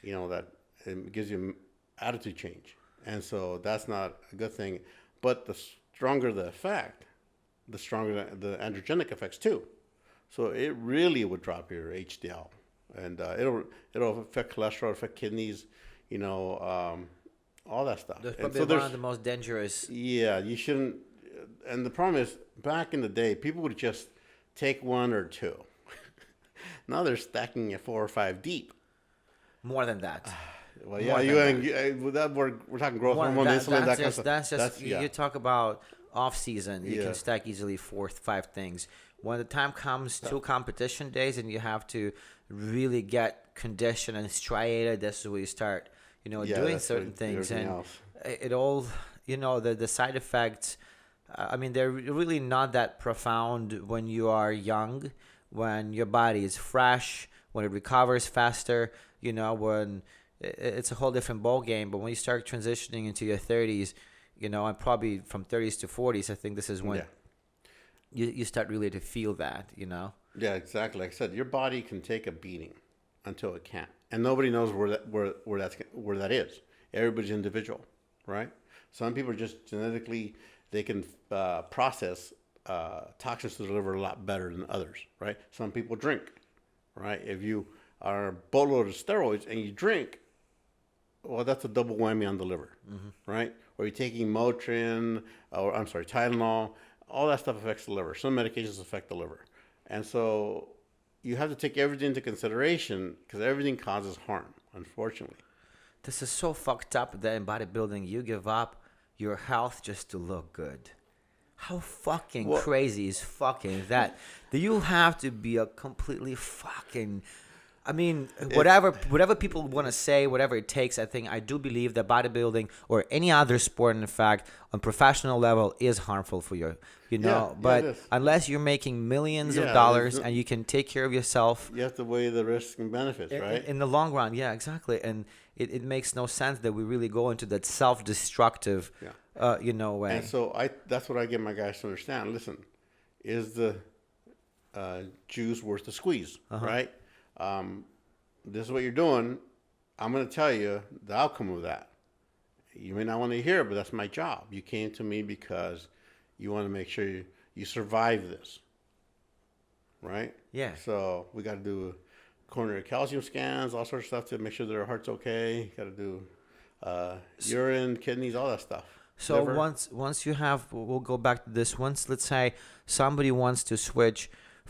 you know, that it gives you attitude change. And so that's not a good thing. But the stronger the effect, the stronger the androgenic effects too. So it really would drop your HDL. And it'll affect cholesterol, affect kidneys, you know, all that stuff. That's probably one of the most dangerous. Yeah, you shouldn't. And the problem is, back in the day, people would just take one or two. Now they're stacking it 4 or 5 deep. More than that. Well, yeah, we're talking growth hormone, insulin, that kind of stuff. That's just you talk about off season. You can stack easily 4 or 5 things. When the time comes to competition days and you have to really get conditioned and striated, this is where you start, you know, doing certain things, and it all, you know, the side effects. I mean, they're really not that profound when you are young, when your body is fresh, when it recovers faster, you know, when it's a whole different ball game. But when you start transitioning into your 30s, you know, and probably from 30s to 40s, I think this is when you start really to feel that, you know. Yeah, exactly. Like I said, your body can take a beating until it can't, and nobody knows where that is. Everybody's individual, right? Some people are just genetically, they can process toxins to the liver a lot better than others, right? Some people drink, right? If you are a boatload of steroids and you drink, well, that's a double whammy on the liver, right? Or you're taking Motrin, Tylenol, all that stuff affects the liver. Some medications affect the liver. And so you have to take everything into consideration because everything causes harm, unfortunately. This is so fucked up that in bodybuilding you give up your health just to look good. How fucking crazy is fucking that? Do you have to be a completely fucking... I mean, whatever people want to say, whatever it takes, I do believe that bodybuilding or any other sport, in fact, on professional level is harmful for you, you know. But unless you're making millions of dollars and you can take care of yourself. You have to weigh the risks and benefits, right? In the long run, yeah, exactly. And it makes no sense that we really go into that self-destructive, you know, way. And so that's what I get my guys to understand. Listen, is the juice worth the squeeze, right? This is what you're doing. I'm going to tell you the outcome of that. You may not want to hear it, but that's my job. You came to me because you want to make sure you survive this, right? Yeah. So we got to do coronary calcium scans, all sorts of stuff to make sure their heart's okay. Got to do urine, kidneys, all that stuff. So liver. once you have, we'll go back to this. Once, let's say somebody wants to switch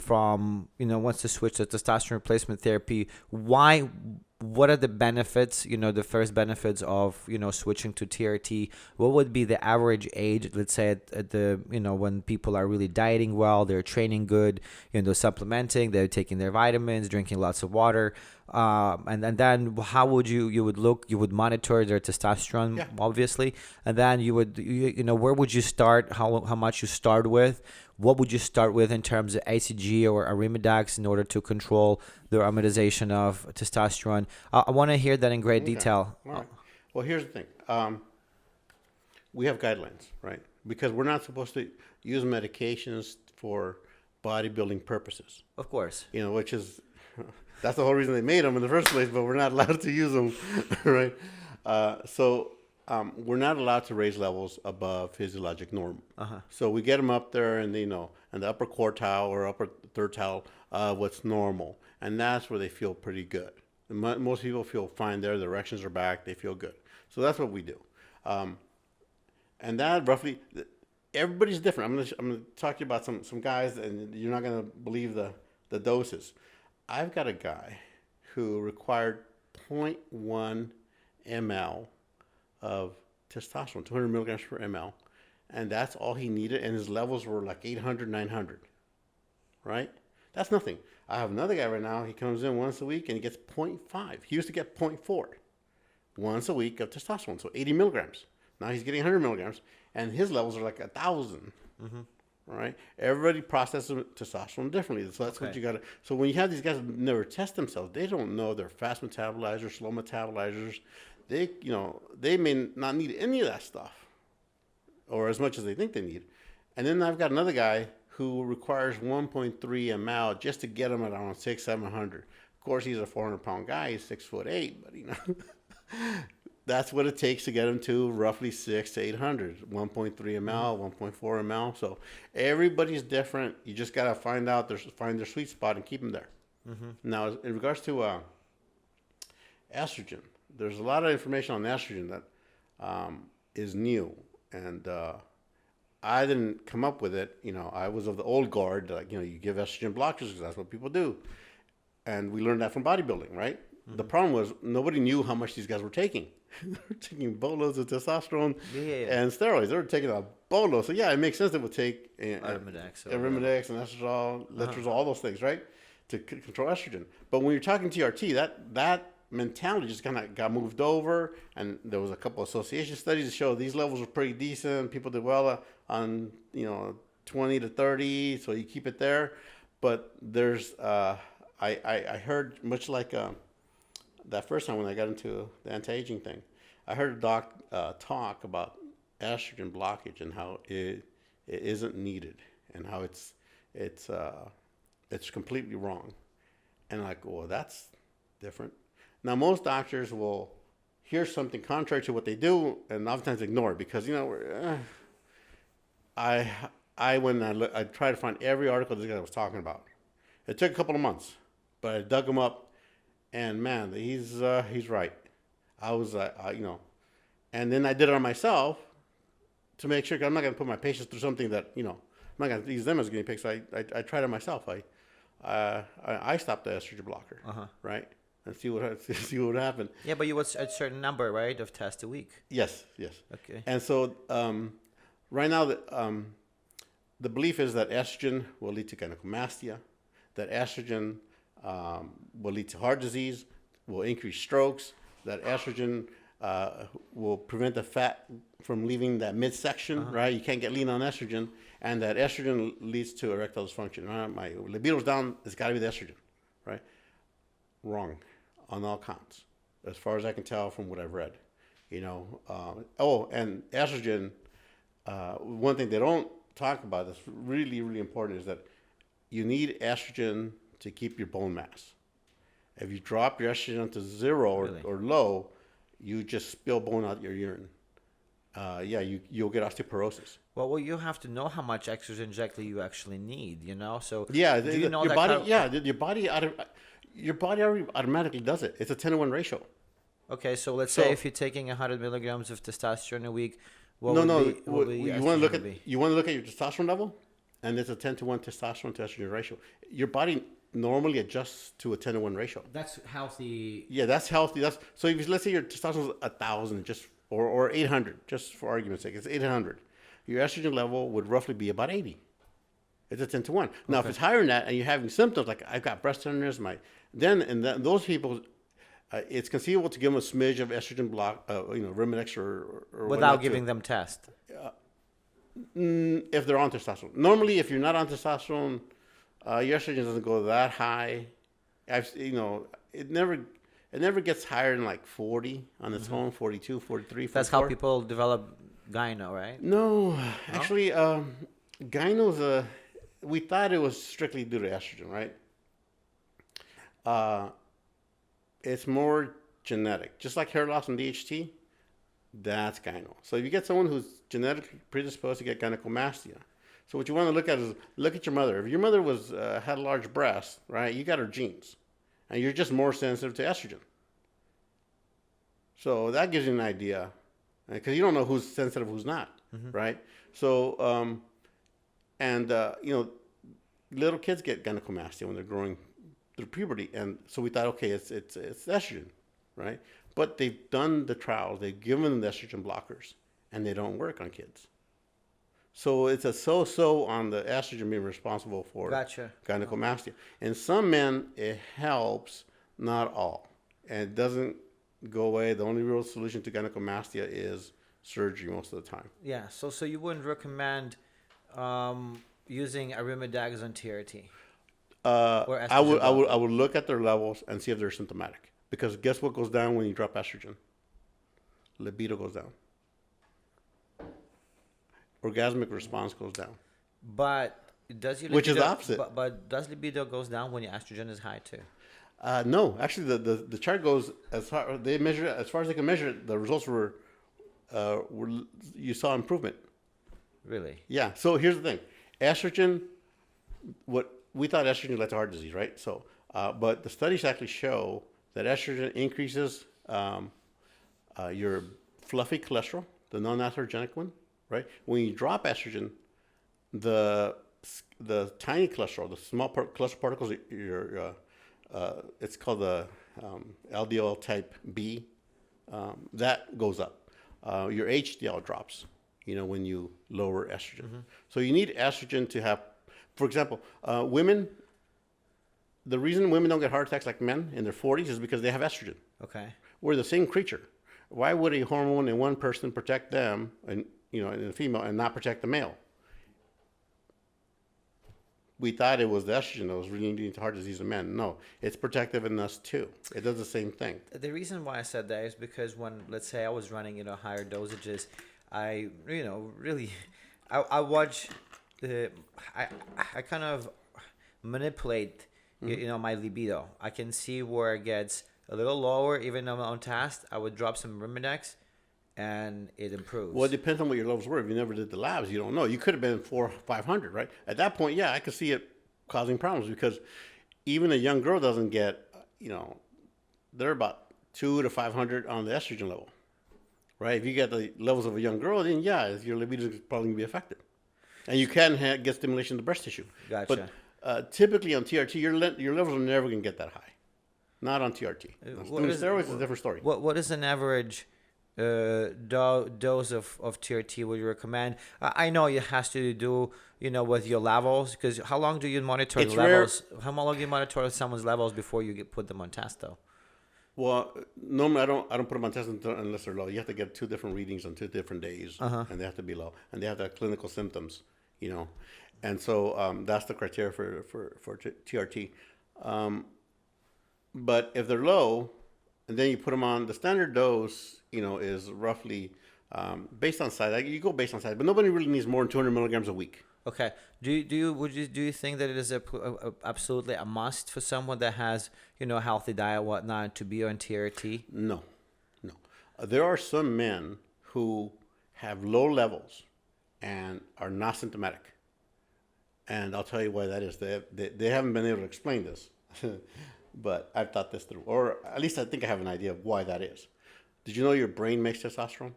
wants to switch to testosterone replacement therapy, what are the benefits, the first benefits of, switching to TRT? What would be the average age, let's say at the, when people are really dieting well, they're training good, they're supplementing, they're taking their vitamins, drinking lots of water. And then how would you would monitor their testosterone, obviously. And then you would, where would you start? How much you start with? What would you start with in terms of HCG or Arimidex in order to control the aromatization of testosterone? I want to hear that in great detail. All right. Well, here's the thing. We have guidelines, right? Because we're not supposed to use medications for bodybuilding purposes. Of course. Which is That's the whole reason they made them in the first place, but we're not allowed to use them, right? We're not allowed to raise levels above physiologic norm. So we get them up there and, in the upper quartile or upper thirtile of what's normal. And that's where they feel pretty good. Most people feel fine there. The erections are back. They feel good. So that's what we do. And that roughly, everybody's different. I'm gonna talk to you about some guys, and you're not gonna believe the doses. I've got a guy who required 0.1 ml of testosterone, 200 milligrams per ml, and that's all he needed, and his levels were like 800, 900, right? That's nothing. I have another guy right now, he comes in once a week, and he gets 0.5. He used to get 0.4 once a week of testosterone, so 80 milligrams. Now he's getting 100 milligrams, and his levels are like 1,000. Right? Everybody processes testosterone differently, so that's what you got to. So when you have these guys that never test themselves, they don't know they're fast metabolizers, slow metabolizers. They may not need any of that stuff, or as much as they think they need. And then I've got another guy who requires 1.3 ml just to get him at around 600-700. Of course, he's a 400-pound guy. He's 6'8", but that's what it takes to get them to roughly 600 to 800, 1.3 ml, 1.4 ml. So everybody's different. You just got to find their sweet spot and keep them there. Now, in regards to estrogen, there's a lot of information on estrogen that is new. And I didn't come up with it. I was of the old guard. You give estrogen blockers because that's what people do. And we learned that from bodybuilding, right? The problem was nobody knew how much these guys were taking. They were taking bolos of testosterone and steroids. They were taking a bolo. So, it makes sense they would take Arimidex and estradiol, letrozole, all those things, right, to control estrogen. But when you're talking TRT, that mentality just kind of got moved over, and there was a couple association studies that show these levels were pretty decent. People did well on 20 to 30, so you keep it there. But there's I heard much like that first time when I got into the anti-aging thing, I heard a doc talk about estrogen blockage and how it isn't needed and how it's completely wrong. And that's different. Now, most doctors will hear something contrary to what they do and oftentimes ignore it because, I tried to find every article this guy was talking about. It took a couple of months, but I dug him up. And man, he's right. I was, and then I did it on myself to make sure. 'Cause I'm not going to put my patients through something that I'm not going to use them as guinea pigs. So I tried it myself. I stopped the estrogen blocker, right, and see what happened. Yeah, but you was a certain number, right, of tests a week. Yes. Okay. And so right now the belief is that estrogen will lead to gynecomastia, that estrogen will lead to heart disease, will increase strokes, that estrogen will prevent the fat from leaving that midsection, right? You can't get lean on estrogen, and that estrogen leads to erectile dysfunction. My libido's down, it's got to be the estrogen, right? Wrong on all counts, as far as I can tell from what I've read. And estrogen, one thing they don't talk about that's really, really important is that you need estrogen to keep your bone mass. If you drop your estrogen to zero or low, you just spill bone out your urine. You'll get osteoporosis. Well, you have to know how much estrogen exactly you actually need. So do you know your body? Your body already automatically does it. It's a 10-to-1 ratio. Okay, so let's say if you're taking 100 milligrams of testosterone a week, you want to look at your testosterone level, and it's a 10-to-1 testosterone to estrogen ratio. Your body normally adjusts to a 10-to-1 ratio. That's healthy. Yeah, that's healthy. So if let's say your testosterone is 1,000, or 800, just for argument's sake, it's 800. Your estrogen level would roughly be about 80. It's a 10-to-1. Now, if it's higher than that, and you're having symptoms like I've got breast tenderness, those people, it's conceivable to give them a smidge of estrogen block, Arimidex or without giving them test. If they're on testosterone. Normally, if you're not on testosterone, your estrogen doesn't go that high. It never gets higher than like 40 on its own, 42, 43, 44. That's how people develop gyno, right? No, actually, gyno's we thought it was strictly due to estrogen, right? Uh, it's more genetic. Just like hair loss and DHT, that's gyno. So if you get someone who's genetically predisposed to get gynecomastia, so what you want to look at is look at your mother. If your mother was had a large breast, right, you got her genes, and you're just more sensitive to estrogen. So that gives you an idea, because you don't know who's sensitive, who's not, right? So, little kids get gynecomastia when they're growing through puberty, and so we thought, okay, it's estrogen, right? But they've done the trials, they've given them the estrogen blockers, and they don't work on kids. So it's a so-so on the estrogen being responsible for gynecomastia. In some men, it helps, not all, and it doesn't go away. The only real solution to gynecomastia is surgery most of the time. Yeah. So you wouldn't recommend using Arimidex on TRT? I would look at their levels and see if they're symptomatic. Because guess what goes down when you drop estrogen? Libido goes down. Orgasmic response goes down. But does your libido, which is the opposite. But does libido goes down when your estrogen is high too? No, actually, the chart goes as far as they can measure it. The results were you saw improvement. Really? Yeah. So here's the thing: estrogen. What we thought estrogen led to heart disease, right? So, but the studies actually show that estrogen increases your fluffy cholesterol, the non-atherogenic one, right? When you drop estrogen, the tiny cholesterol, the small cholesterol particles, it's called the LDL type B, that goes up. Your HDL drops, when you lower estrogen. So you need estrogen to have, for example, women, the reason women don't get heart attacks like men in their 40s is because they have estrogen. Okay. We're the same creature. Why would a hormone in one person protect them, and in a female, and not protect the male? We thought it was the estrogen that was really leading to heart disease in men. No, it's protective in us too. It does the same thing. The reason why I said that is because when, let's say, I was running, higher dosages, I watch I kind of manipulate, my libido. I can see where it gets a little lower, even though I'm on task. I would drop some Arimidex, and it improves. Well, it depends on what your levels were. If you never did the labs, you don't know. You could have been 400 or 500, right? At that point, yeah, I could see it causing problems, because even a young girl doesn't get, they're about 200 to 500 on the estrogen level, right? If you get the levels of a young girl, then yeah, your libido is probably going to be affected. And you can get stimulation of the breast tissue. Gotcha. But typically on TRT, your levels are never going to get that high. Not on TRT. Doing steroids is a different story. What is an average dose of TRT would you recommend? I know it has to do, with your levels, because how long do you monitor the levels? How long do you monitor someone's levels before you put them on test, though? Well, normally I don't put them on test unless they're low. You have to get 2 different readings on 2 different days, and they have to be low, and they have to have clinical symptoms, and so that's the criteria for TRT. But if they're low, and then you put them on, the standard dose, is roughly based on size. You go based on size, but nobody really needs more than 200 milligrams a week. Okay. Do you think that it is absolutely a must for someone that has a healthy diet, whatnot, to be on TRT? No. There are some men who have low levels and are not symptomatic, and I'll tell you why that is. They haven't been able to explain this, but I've thought this through, or at least I think I have an idea of why that is. Did you know your brain makes testosterone?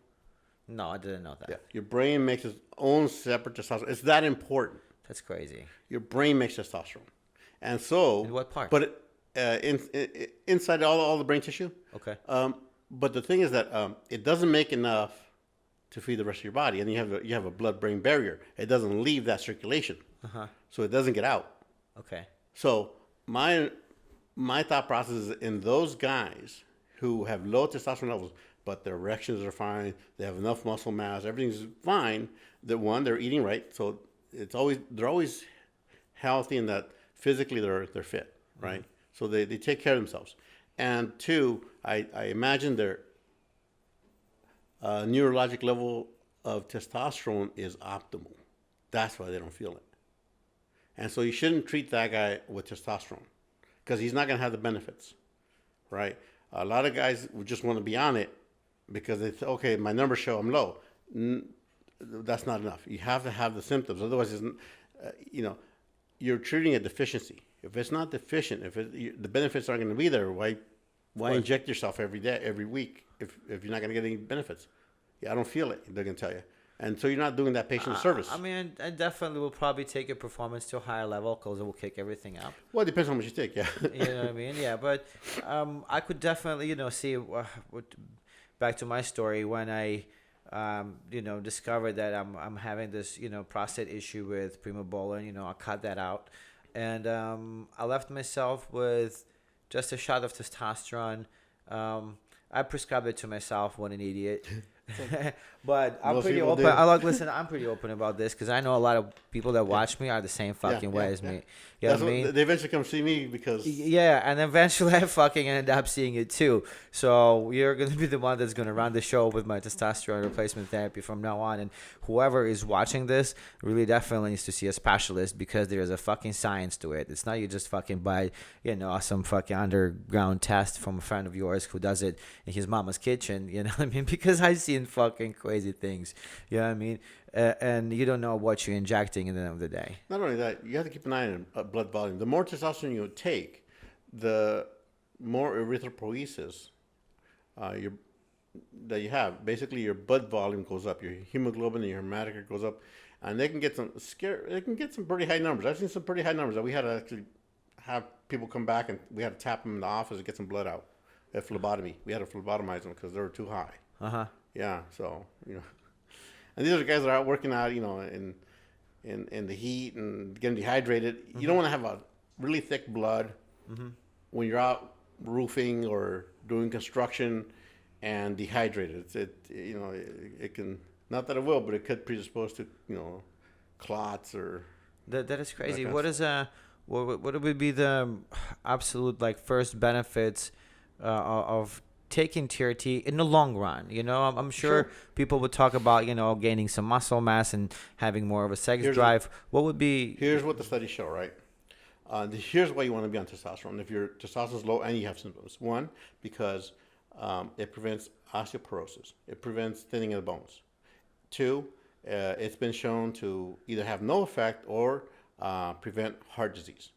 No, I didn't know that. Yeah, your brain makes its own separate testosterone. It's that important. That's crazy. Your brain makes testosterone, and so in what part? But inside all the brain tissue. Okay. But the thing is that it doesn't make enough to feed the rest of your body, and you have a blood-brain barrier. It doesn't leave that circulation, so it doesn't get out. Okay. So my thought process is, in those guys who have low testosterone levels, but their erections are fine, they have enough muscle mass, everything's fine. They're eating right, so they're always healthy in that physically they're fit, right? So they take care of themselves. And 2, I imagine their neurologic level of testosterone is optimal. That's why they don't feel it. And so you shouldn't treat that guy with testosterone. because he's not going to have the benefits, right? A lot of guys would just want to be on it because it's okay. My numbers show I'm low. That's not enough. You have to have the symptoms. Otherwise, you're treating a deficiency. If it's not deficient, the benefits aren't going to be there, why inject yourself every day, every week, if you're not going to get any benefits? Yeah, I don't feel it, they're going to tell you. And so you're not doing that patient a service. I mean, I definitely will probably take your performance to a higher level because it will kick everything up. Well, it depends on how much you take, yeah. You know what I mean? Yeah, but I could definitely, see, back to my story, when I, discovered that I'm having this, prostate issue with primobolan, I cut that out. And I left myself with just a shot of testosterone. I prescribed it to myself. What an idiot. But I'm pretty open. I'm pretty open about this because I know a lot of people that watch me are the same fucking way as me. You know what I mean? They eventually come see me because... Yeah, and eventually I fucking ended up seeing it too. So you're going to be the one that's going to run the show with my testosterone replacement therapy from now on. And whoever is watching this really definitely needs to see a specialist because there is a fucking science to it. It's not you just fucking buy, some fucking underground test from a friend of yours who does it in his mama's kitchen. You know what I mean? Because I've seen fucking crazy things. You know what I mean? And you don't know what you're injecting at the end of the day. Not only that, you have to keep an eye on blood volume. The more testosterone you take, the more erythropoiesis that you have. Basically, your blood volume goes up, your hemoglobin and your hematocrit goes up, and they can get some pretty high numbers. I've seen some pretty high numbers that we had to actually have people come back and we had to tap them in the office to get some blood out. At phlebotomy, we had to phlebotomize them because they were too high. Yeah, so and these are the guys that are out working out, in the heat and getting dehydrated. Mm-hmm. You don't want to have a really thick blood when you're out roofing or doing construction and dehydrated. It can, not that it will, but it could predispose to clots or. That is crazy. What would be the absolute first benefits of taking TRT in the long run? I'm sure people would talk about gaining some muscle mass and having more of a sex drive. What would be? Here's what the studies show, right? Here's why you want to be on testosterone. If your testosterone is low and you have symptoms, one, because it prevents osteoporosis, it prevents thinning of the bones. Two, it's been shown to either have no effect or prevent heart disease.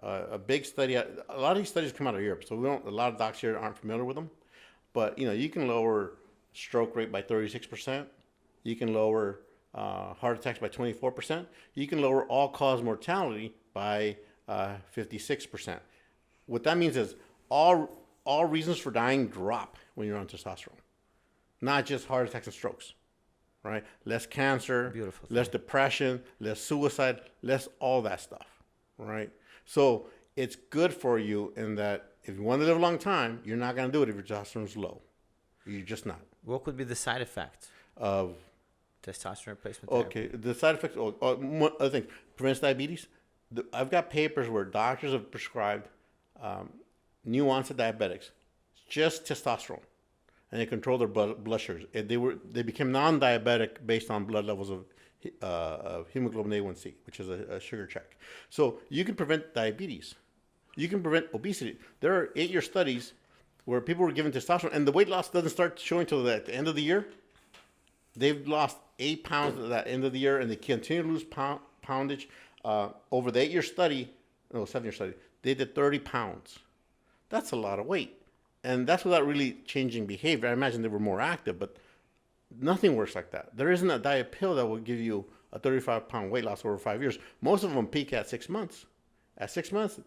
A big study, a lot of these studies come out of Europe, so a lot of docs here aren't familiar with them. But you can lower stroke rate by 36%. You can lower heart attacks by 24%. You can lower all-cause mortality by 56%. What that means is all reasons for dying drop when you're on testosterone, not just heart attacks and strokes, right? Less cancer, less depression, less suicide, less all that stuff, right? So it's good for you in that if you want to live a long time, you're not going to do it if your testosterone is low. You're just not. What could be the side effect of testosterone replacement therapy? Okay, the side effects, one other thing, prevents diabetes. I've got papers where doctors have prescribed new onset diabetics, just testosterone, and they control their blood sugars. They became non-diabetic based on blood levels of hemoglobin A1C, which is a sugar check. So you can prevent diabetes. You can prevent obesity. There are 8-year studies where people were given testosterone, and the weight loss doesn't start showing till at the end of the year. They've lost 8 pounds at the end of the year, and they continue to lose poundage. Over the 7-year study, they did 30 pounds. That's a lot of weight. And that's without really changing behavior. I imagine they were more active, but nothing works like that. There isn't a diet pill that will give you a 35-pound weight loss over 5 years. Most of them peak at 6 months. At 6 months,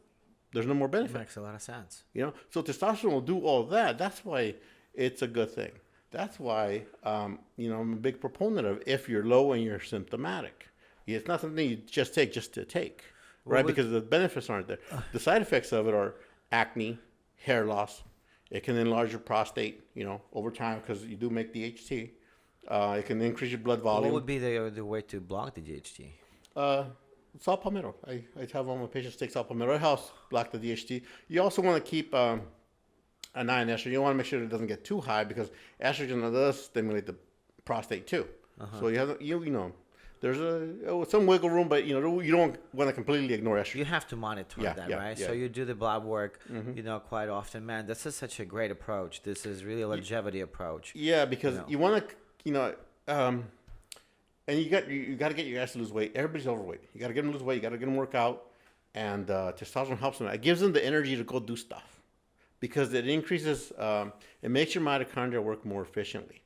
there's no more benefit. Makes a lot of sense. So testosterone will do all that. That's why it's a good thing. That's why, I'm a big proponent of if you're low and you're symptomatic. It's not something you just take just to take, right? Because the benefits aren't there. The side effects of it are acne, hair loss. It can enlarge your prostate, over time because you do make DHT. It can increase your blood volume. What would be the way to block the DHT? Saw palmetto. I have all my patients take saw palmetto. It helps block the DHT. You also want to keep an eye on estrogen. You want to make sure it doesn't get too high because estrogen does stimulate the prostate too. So you have there's some wiggle room, but you don't want to completely ignore estrogen. You have to monitor that, right? Yeah. So you do the blood work, quite often. Man, this is such a great approach. This is really a longevity approach. Yeah, because you want to, and you got to get your guys to lose weight. Everybody's overweight. You got to get them to lose weight. You got to get them to work out, and testosterone helps them. It gives them the energy to go do stuff, because it increases. It makes your mitochondria work more efficiently.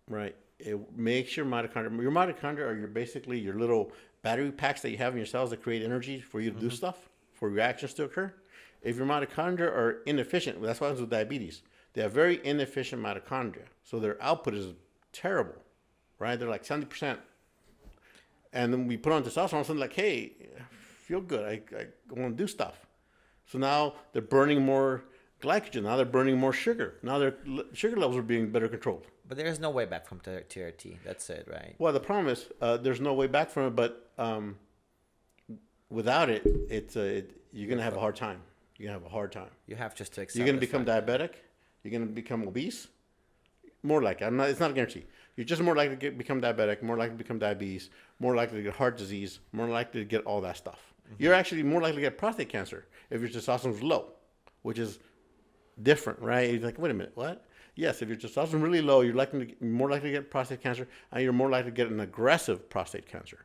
Right. It makes your mitochondria. Your mitochondria are basically your little battery packs that you have in your cells that create energy for you to do stuff, for reactions to occur. If your mitochondria are inefficient, that's what happens with diabetes. They have very inefficient mitochondria, so their output is terrible. Right? They're like 70%. And then we put on testosterone, something like, hey, I feel good. I want to do stuff. So now they're burning more glycogen. Now they're burning more sugar. Now their sugar levels are being better controlled. But there's no way back from TRT. That's it, right? Well, the problem is there's no way back from it, but without it, you're going to have a hard time. You're going to have a hard time. You have just to accept You're going to become diabetic. You're going to become obese. More likely. It's not a guarantee. You're just more likely to become diabetic, more likely to become diabetes, more likely to get heart disease, more likely to get all that stuff. You're actually more likely to get prostate cancer if your testosterone is low, which is different, right? You're like, wait a minute, what? Yes, if your testosterone is really low, you're more likely to get prostate cancer, and you're more likely to get an aggressive prostate cancer.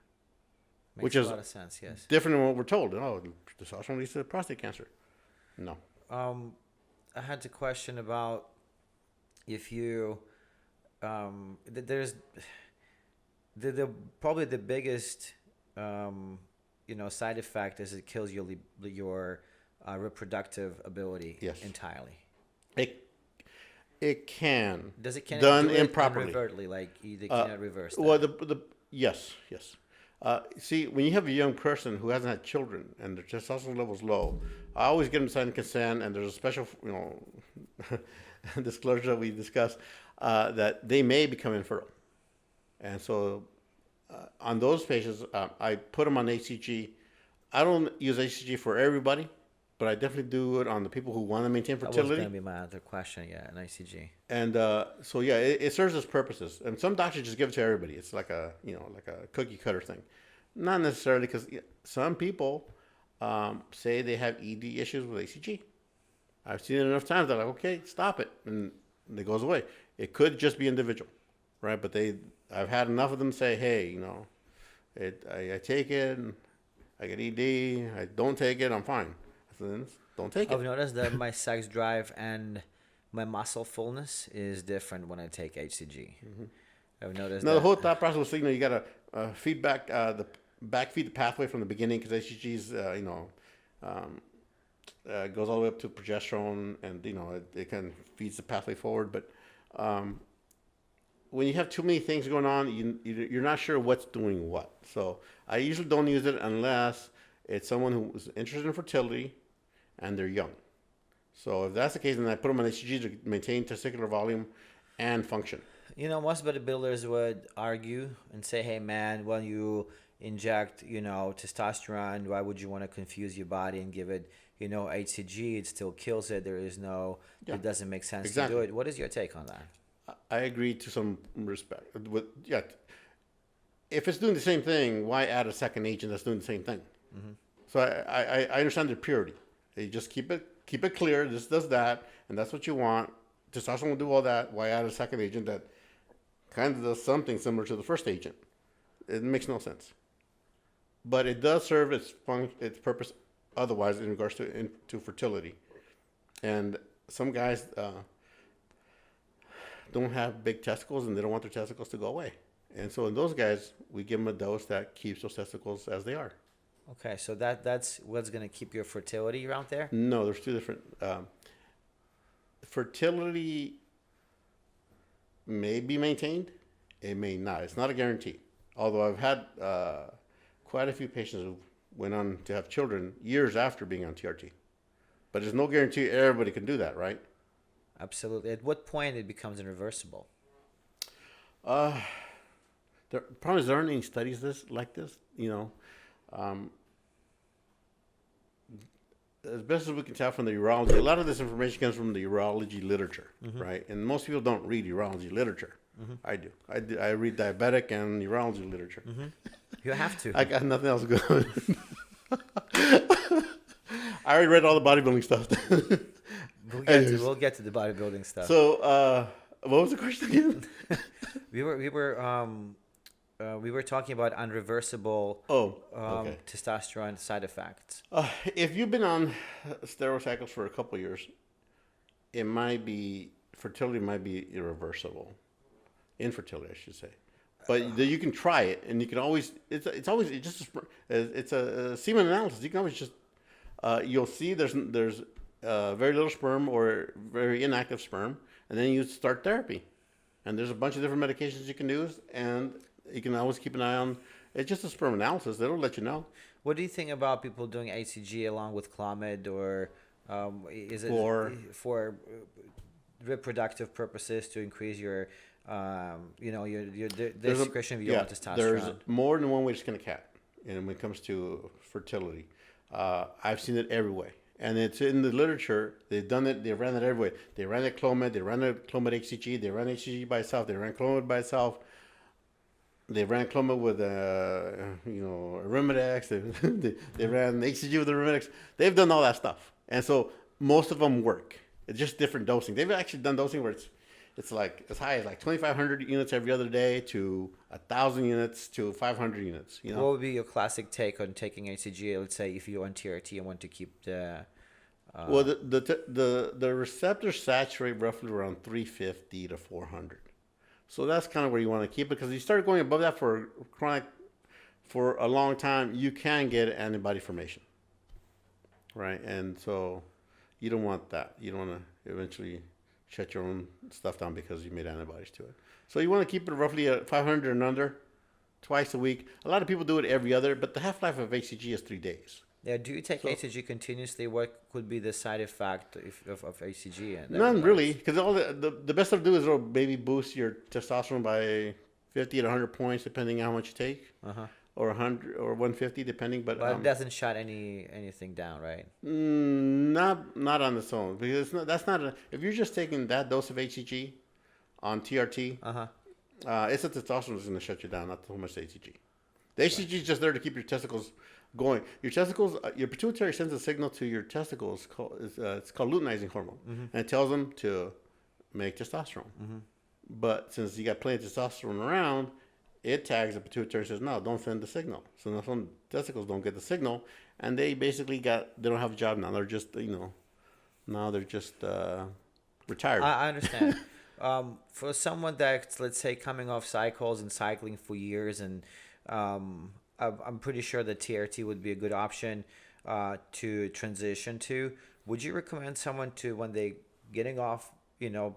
Makes a lot of sense, yes. Different than what we're told. Oh, testosterone leads to prostate cancer. No. I had a question about if you... there's the probably the biggest side effect is it kills your reproductive ability entirely. It can. Does it can done do it improperly? Unrevertedly, like you cannot reverse that. Well, yes. See, when you have a young person who hasn't had children and their testosterone level's low, I always get them to sign consent, and there's a special disclosure that we discussed. That they may become infertile. And so on those patients, I put them on HCG. I don't use HCG for everybody, but I definitely do it on the people who want to maintain fertility. That was going to be my other question, an ICG. And so, it serves its purposes. And some doctors just give it to everybody. It's like a cookie cutter thing. Not necessarily, because some people say they have ED issues with HCG. I've seen it enough times. They're like, okay, stop it. And it goes away. It could just be individual, right? But I've had enough of them say, hey, I take it, I get ED, I don't take it, I'm fine. So don't take it. I've noticed that my sex drive and my muscle fullness is different when I take HCG. I've noticed the whole thought process was, you got to feedback, backfeed the pathway from the beginning, because HCG's, goes all the way up to progesterone, and it kind of feeds the pathway forward. But when you have too many things going on, you're not sure what's doing what. So I usually don't use it unless it's someone who is interested in fertility and they're young. So if that's the case, then I put them on HCG to maintain testicular volume and function. Most bodybuilders would argue and say, hey man, when you inject testosterone, why would you want to confuse your body and give it HCG? It still kills it. It doesn't make sense to do it. What is your take on that? I agree to some respect. If it's doing the same thing, why add a second agent that's doing the same thing? So I understand the purity. You just keep it clear. This does that, and that's what you want. Testosterone will do all that. Why add a second agent that kind of does something similar to the first agent? It makes no sense. But it does serve its purpose otherwise in regards to fertility. And some guys don't have big testicles, and they don't want their testicles to go away. And so in those guys, we give them a dose that keeps those testicles as they are. Okay, so that's what's going to keep your fertility around there? No, there's two different. Fertility may be maintained. It may not. It's not a guarantee. Although I've had quite a few patients who went on to have children years after being on TRT. But there's no guarantee everybody can do that, right? Absolutely. At what point it becomes irreversible? The problem is there aren't any studies like this. as best as we can tell from the urology, a lot of this information comes from the urology literature, right? And most people don't read urology literature. I do. I read diabetic and urology literature. You have to. I got nothing else going. I already read all the bodybuilding stuff. We'll get to the bodybuilding stuff. So, what was the question again? we were talking about unreversible testosterone side effects. If you've been on steroid cycles for a couple of years, fertility might be irreversible. Infertility, I should say. But you can try it, and you can always. It's a semen analysis. You can always just you'll see there's very little sperm or very inactive sperm, and then you start therapy, and there's a bunch of different medications you can use, and you can always keep an eye on. It's just a sperm analysis. They'll let you know. What do you think about people doing HCG along with Clomid, or is it for reproductive purposes to increase your the secretion of your own testosterone? There's more than one way to skin a cat, and when it comes to fertility, I've seen it every way, and it's in the literature. They've done it. They ran it every way. They ran it Clomid. They ran it Clomid HCG. They ran HCG by itself. They ran Clomid by itself. They ran Clomid with Arimidex. They ran HCG with Arimidex. They've done all that stuff, and so most of them work. It's just different dosing. They've actually done dosing where it's like as high as like 2,500 units every other day to 1,000 units to 500 units. You know? What would be your classic take on taking HCG? Let's say if you're on TRT and want to keep the. Well, the receptors saturate roughly around 350 to 400. So that's kind of where you want to keep it, because if you start going above that for a long time, you can get antibody formation, right? And so you don't want that. You don't want to eventually shut your own stuff down because you made antibodies to it. So you want to keep it roughly at 500 and under, twice a week. A lot of people do it every other, but the half-life of HCG is 3 days. Yeah, do you take HCG continuously? What could be the side effect of HCG? None really, because all the best stuff to do is it'll maybe boost your testosterone by 50 to 100 points, depending on how much you take, or 100 or 150, depending. But it doesn't shut anything down, right? Not on its own, because if you're just taking that dose of HCG on TRT, it's the testosterone that's going to shut you down, not so much the HCG. The HCG is just there to keep your testicles going. Your pituitary sends a signal to your testicles. It's called luteinizing hormone, and it tells them to make testosterone. But since you got plenty of testosterone around, it tags the pituitary and says, no, don't send the signal. So now some testicles don't get the signal, and they basically they don't have a job now. They're just retired. I understand. For someone that's, let's say, coming off cycles and cycling for years, and I'm pretty sure that TRT would be a good option to transition to. Would you recommend someone to, when they getting off, being a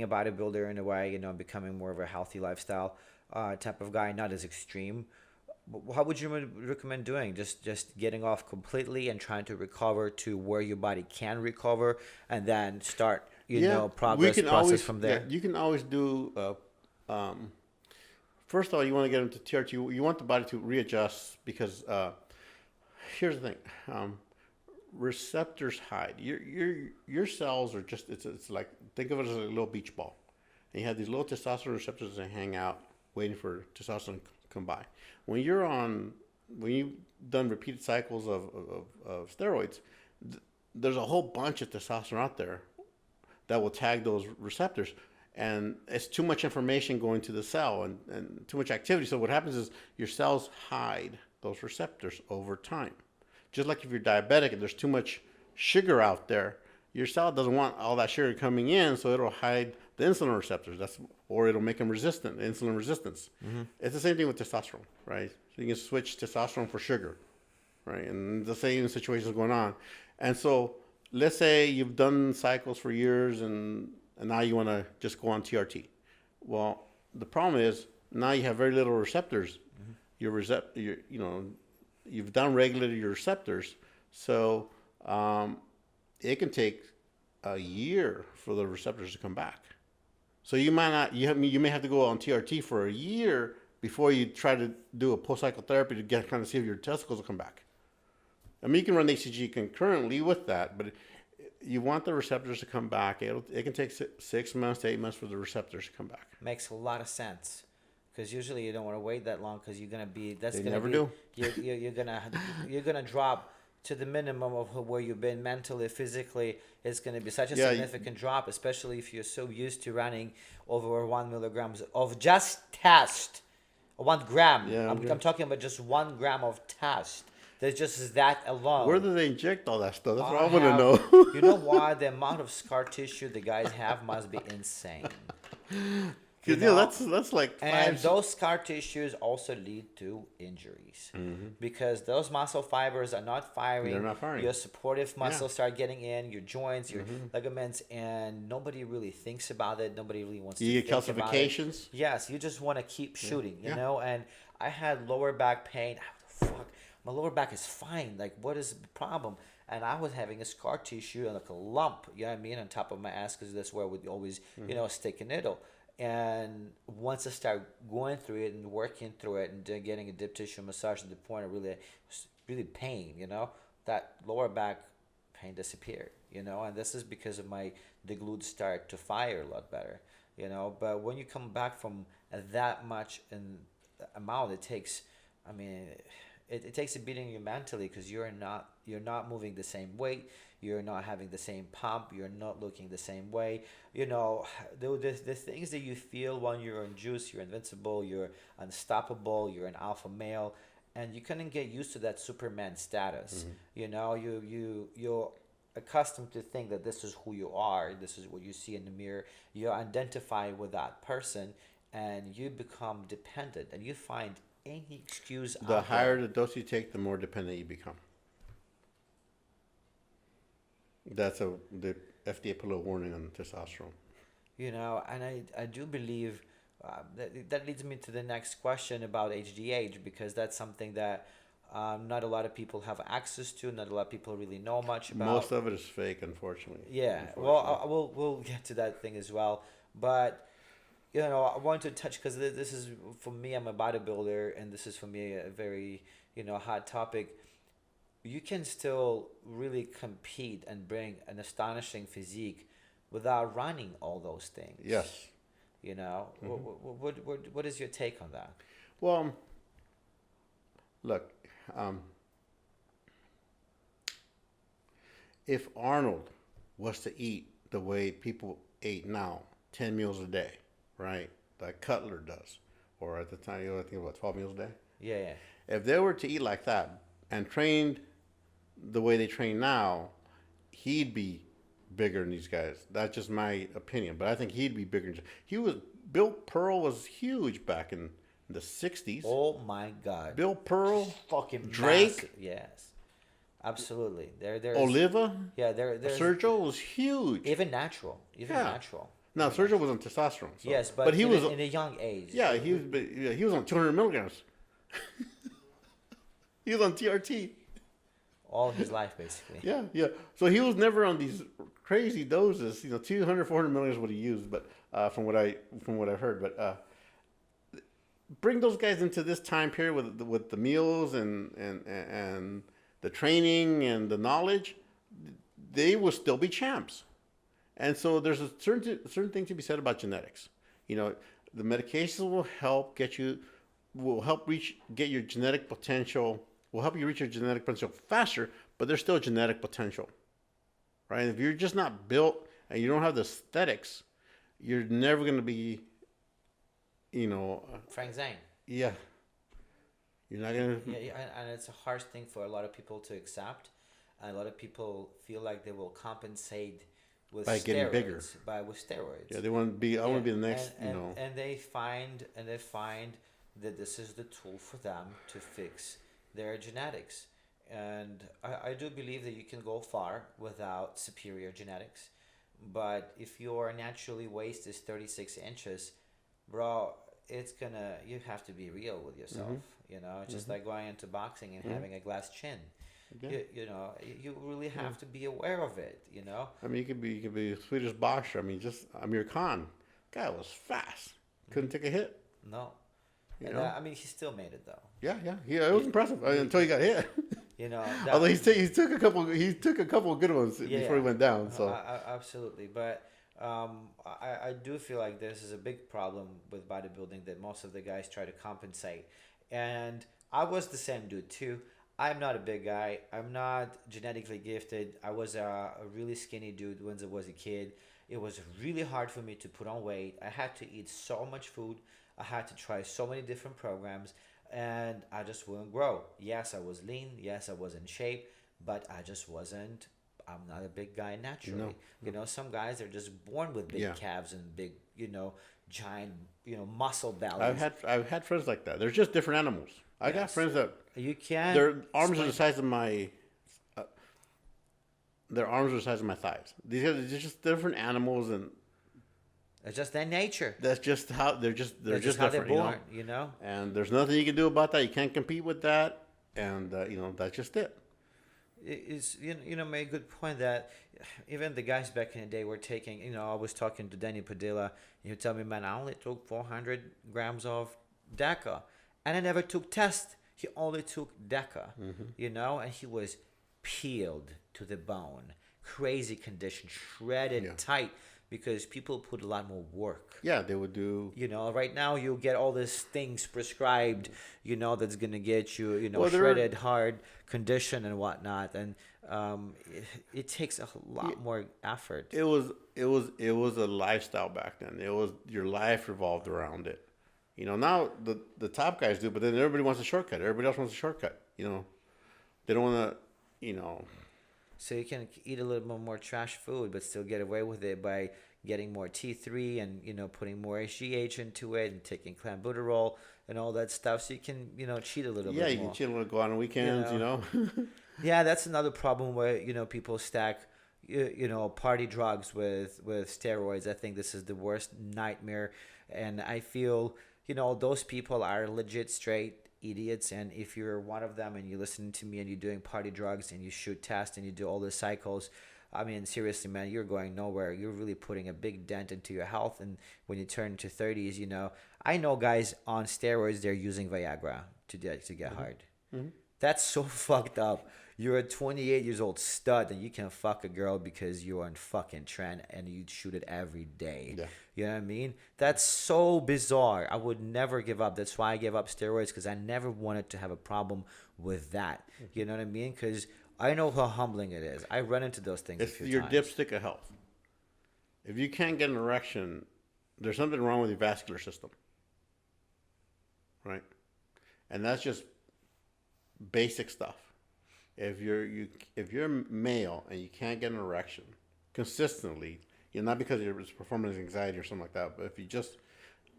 bodybuilder in a way, becoming more of a healthy lifestyle type of guy, not as extreme? How would you recommend doing? Just getting off completely and trying to recover to where your body can recover, and then start, process from there? Yeah, you can always do. First of all, you want to get into TRT. You want the body to readjust, because here's the thing: receptors hide. Your cells are just it's like, think of it as a little beach ball, and you have these little testosterone receptors that hang out, waiting for testosterone to come by. When you've done repeated cycles of steroids, there's a whole bunch of testosterone out there that will tag those receptors. And it's too much information going to the cell and too much activity. So what happens is your cells hide those receptors over time. Just like if you're diabetic and there's too much sugar out there, your cell doesn't want all that sugar coming in, so it'll hide the insulin receptors. Or it'll make them resistant, insulin resistance. It's the same thing with testosterone, right? So you can switch testosterone for sugar, right? And the same situation is going on. And so let's say you've done cycles for years and now you want to just go on TRT. Well, the problem is now you have very little receptors. You've downregulated your receptors, so it can take a year for the receptors to come back. So you may have to go on TRT for a year before you try to do a post-cycle therapy to kind of see if your testicles will come back. I mean, you can run HCG concurrently with that, but you want the receptors to come back. It can take 6 months to 8 months for the receptors to come back. Makes a lot of sense. Because usually you don't want to wait that long because you're gonna be. They never do. You're gonna drop to the minimum of where you've been mentally, physically. It's gonna be such a significant drop, especially if you're so used to running over 1 milligrams of just test, 1 gram. Yeah, I'm talking about just 1 gram of test. There's just that alone. Where do they inject all that stuff? That's what I want to know. You know why? The amount of scar tissue the guys have must be insane. Because that's like and those scar tissues also lead to injuries because those muscle fibers are not firing. They're not firing. Your supportive muscles start getting in, your joints, your ligaments, and nobody really thinks about it. Nobody really wants to you think get calcifications. Yes, you just want to keep shooting, you know. And I had lower back pain. Fuck, my lower back is fine. Like, what is the problem? And I was having a scar tissue and like a lump, you know what I mean, on top of my ass because that's where I would always, stick a needle. And once I started going through it and working through it and getting a deep tissue massage to the point of really pain, that lower back pain disappeared, and this is because of the glutes start to fire a lot better, But when you come back from that much in amount, it takes, it takes a beating you mentally because you're not moving the same weight. You're not having the same pump. You're not looking the same way. The things that you feel when you're on juice, you're invincible, you're unstoppable, you're an alpha male, and you couldn't get used to that Superman status. You're accustomed to think that this is who you are. This is what you see in the mirror. You identify with that person, and you become dependent, and you find any excuse. The higher the dose you take, the more dependent you become. That's the FDA put a warning on testosterone. And I do believe that leads me to the next question about HGH because that's something that not a lot of people have access to. Not a lot of people really know much about. Most of it is fake, unfortunately. Yeah, well, we'll get to that thing as well. But I want to touch because this is for me. I'm a bodybuilder, and this is for me a very hot topic. You can still really compete and bring an astonishing physique without running all those things. Yes. What is your take on that? Well, look, if Arnold was to eat the way people ate now, 10 meals a day, right, like Cutler does, or at the time, I think about 12 meals a day? Yeah. If they were to eat like that and trained the way they train now, he'd be bigger than these guys. That's just my opinion, but I think he'd be bigger. Bill Pearl was huge back in the 60s. Oh my God. Bill Pearl, fucking Drake, massive. Yes, absolutely. There's Oliva. Yeah, there's Sergio was huge. Even natural. Now Sergio was on testosterone. So. Yes, but he was in a young age. Yeah, he was on 200 milligrams. He was on TRT. All his life, basically. Yeah. So he was never on these crazy doses. 200, 400 milligrams what he used, but from what I've heard. But bring those guys into this time period with the meals and the training and the knowledge, they will still be champs. And so there's a certain thing to be said about genetics. The medications will help get your genetic potential. Will help you reach your genetic potential faster, but there's still genetic potential, right? If you're just not built and you don't have the aesthetics, you're never going to be, Frank Zane. Yeah. You're not going to. Yeah, and it's a harsh thing for a lot of people to accept. And a lot of people feel like they will compensate with by steroids, getting bigger. With steroids. Yeah, they want to be. I want to be the next. And they find that this is the tool for them to fix their genetics. And I do believe that you can go far without superior genetics. But if your naturally waist is 36 inches, bro, you have to be real with yourself. It's just like going into boxing and having a glass chin. Okay. You really have to be aware of it, I mean, you could be the Swedish boxer. I mean, just Amir Khan, guy was fast. Couldn't take a hit. No. He still made it though. Yeah. It was impressive until he got hit. Although he took a couple of good ones before he went down. So absolutely, but I do feel like this is a big problem with bodybuilding that most of the guys try to compensate, and I was the same dude too. I'm not a big guy. I'm not genetically gifted. I was a really skinny dude when I was a kid. It was really hard for me to put on weight. I had to eat so much food. I had to try so many different programs, and I just wouldn't grow. Yes, I was lean. Yes, I was in shape, but I just wasn't. I'm not a big guy naturally. Some guys are just born with big calves and big, giant, muscle bellies. I've had friends like that. They're just different animals. I got friends that their arms are the size of my thighs. These guys are just different animals, and it's just their nature. That's just how they're just how different, they're born. And there's nothing you can do about that. You can't compete with that, and that's just it. It's made a good point that even the guys back in the day were taking. I was talking to Danny Padilla. He would tell me, man, I only took 400 grams of DECA. And I never took test. He only took DECA, and he was peeled to the bone, crazy condition, shredded tight, because people put a lot more work. Yeah, they would do. Right now you get all these things prescribed, that's gonna get you, shredded, hard condition and whatnot, and it takes a lot more effort. It was a lifestyle back then. It was your life revolved around it. Now the top guys do, but then everybody wants a shortcut. Everybody else wants a shortcut. They don't want to, So you can eat a little bit more trash food, but still get away with it by getting more T3 and, putting more HGH into it and taking clenbuterol and all that stuff. So you can, cheat a little bit more. Yeah, you can cheat a little, go on weekends, Yeah, that's another problem where, people stack, party drugs with steroids. I think this is the worst nightmare. And I feel... those people are legit straight idiots, and if you're one of them and you're listening to me and you're doing party drugs and you shoot tests and you do all the cycles, I mean, seriously, man, you're going nowhere. You're really putting a big dent into your health, and when you turn into 30s, I know guys on steroids, they're using Viagra to get hard. Mm-hmm. That's so fucked up. You're a 28 years old stud and you can fuck a girl because you're on fucking trend and you shoot it every day. Yeah. You know what I mean? That's so bizarre. I would never give up. That's why I gave up steroids, because I never wanted to have a problem with that. You know what I mean? Because I know how humbling it is. I run into those things. It's your dipstick of health. If you can't get an erection, there's something wrong with your vascular system. Right? And that's just basic stuff. If you're male and you can't get an erection consistently, not because you're performance anxiety or something like that, but if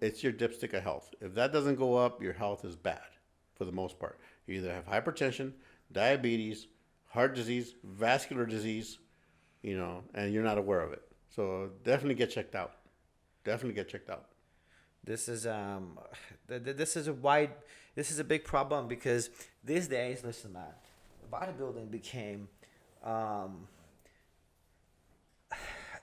it's your dipstick of health. If that doesn't go up, your health is bad for the most part. You either have hypertension, diabetes, heart disease, vascular disease, and you're not aware of it. So definitely get checked out. This is this is a big problem, because these days, listen, man, bodybuilding became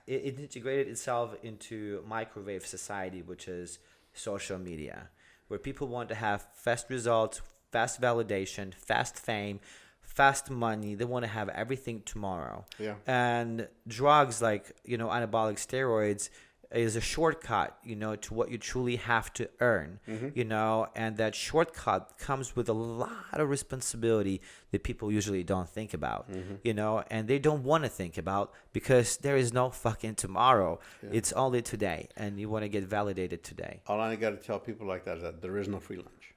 it integrated itself into microwave society, which is social media, where people want to have fast results, fast validation, fast fame, fast money. They want to have everything tomorrow. Yeah. And drugs like, anabolic steroids is a shortcut, to what you truly have to earn, and that shortcut comes with a lot of responsibility that people usually don't think about, and they don't want to think about, because there is no fucking tomorrow. Yeah. It's only today, and you want to get validated today. All I got to tell people like that is that there is no free lunch.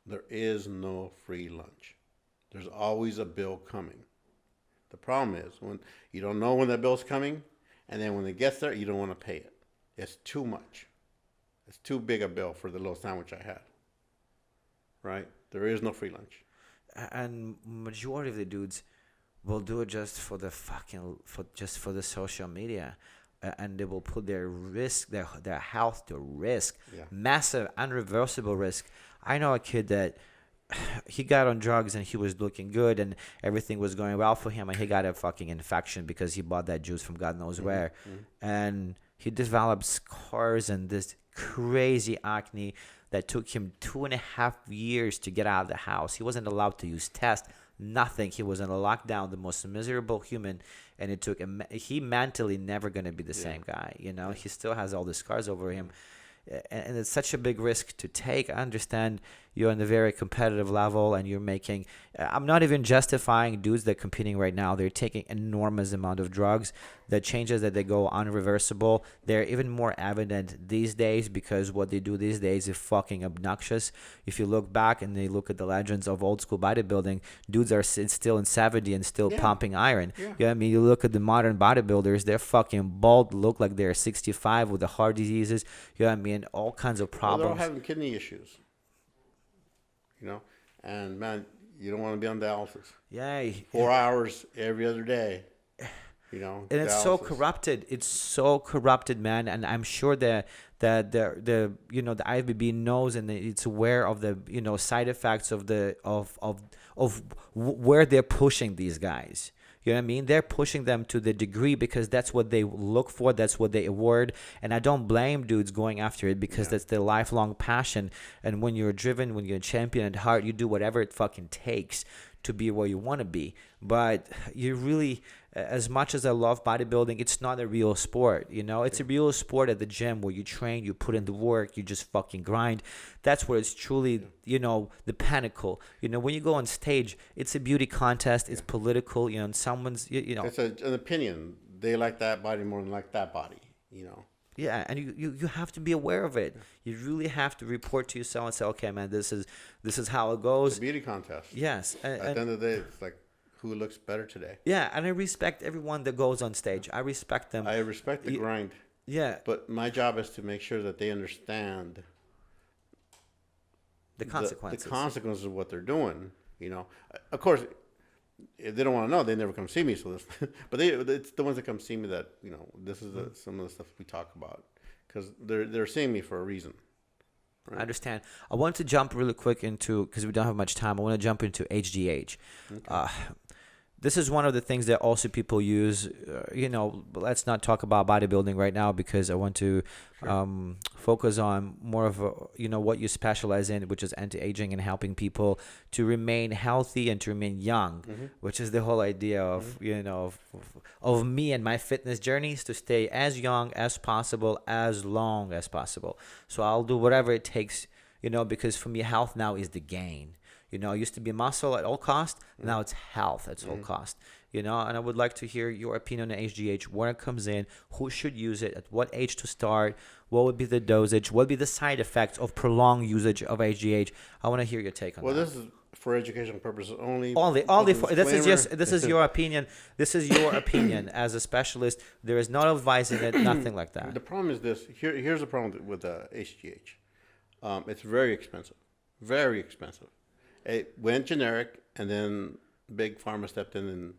There is no free lunch. There's always a bill coming. The problem is when you don't know when that bill's coming, and then when it gets there, you don't want to pay it. It's too much. It's too big a bill for the little sandwich I had. Right? There is no free lunch. And majority of the dudes will do it just for the the social media, and they will put their health to risk. Yeah. Massive, unreversible risk. I know a kid that he got on drugs and he was looking good and everything was going well for him, and he got a fucking infection because he bought that juice from God knows where. And he developed scars and this crazy acne that took him 2.5 years to get out of the house. He wasn't allowed to use tests, nothing. He was in a lockdown, the most miserable human, and it took him. He mentally never gonna be the same guy. You know, he still has all the scars over him, and it's such a big risk to take. I understand you're on a very competitive level, and you're making. I'm not even justifying dudes that are competing right now. They're taking enormous amount of drugs. The changes that they go unreversible. They're even more evident these days because what they do these days is fucking obnoxious. If you look back and they look at the legends of old school bodybuilding, dudes are still in 70 and still pumping iron. Yeah. You know what I mean? You look at the modern bodybuilders, they're fucking bald, look like they're 65 with the heart diseases. You know what I mean? All kinds of problems. Well, they're all having kidney issues. You know, and man, you don't want to be on dialysis. Yeah. 4 hours every other day. You know, and it's so corrupted. It's so corrupted, man. And I'm sure that the you know the IFBB knows and it's aware of the side effects of where they're pushing these guys. You know what I mean? They're pushing them to the degree because that's what they look for. That's what they award. And I don't blame dudes going after it because that's their lifelong passion. And when you're driven, when you're a champion at heart, you do whatever it fucking takes to be where you want to be. But you really, as much as I love bodybuilding, it's not a real sport. You know, it's a real sport at the gym where you train, you put in the work, you just fucking grind. That's where it's truly, the pinnacle. When you go on stage, it's a beauty contest. It's political. And someone's, It's an opinion. They like that body more than like that body. Yeah, and you have to be aware of it. You really have to report to yourself and say, okay, man, this is how it goes. It's a beauty contest. Yes. At the end of the day, it's like who looks better today. Yeah, and I respect everyone that goes on stage. I respect them. I respect the grind. Yeah. But my job is to make sure that they understand the consequences. The consequences of what they're doing. Of course, if they don't want to know, they never come see me. So but it's the ones that come see me that this is some of the stuff we talk about because they're seeing me for a reason. Right? I understand. I want to jump really quick into because we don't have much time. I want to jump into HGH. Okay. This is one of the things that also people use. Let's not talk about bodybuilding right now because I want to focus on more of what you specialize in, which is anti-aging and helping people to remain healthy and to remain young, which is the whole idea of of me and my fitness journeys to stay as young as possible, as long as possible. So I'll do whatever it takes, because for me, health now is the gain. It used to be muscle at all cost. Now it's health at all cost. And I would like to hear your opinion on HGH, where it comes in, who should use it, at what age to start, what would be the dosage, what would be the side effects of prolonged usage of HGH. I want to hear your take on that. Well, this is for educational purposes only. This is your opinion. This is your opinion as a specialist. There is no advice in it, nothing like that. The problem is this. Here's the problem with HGH. It's very expensive. Very expensive. It went generic, and then Big Pharma stepped in and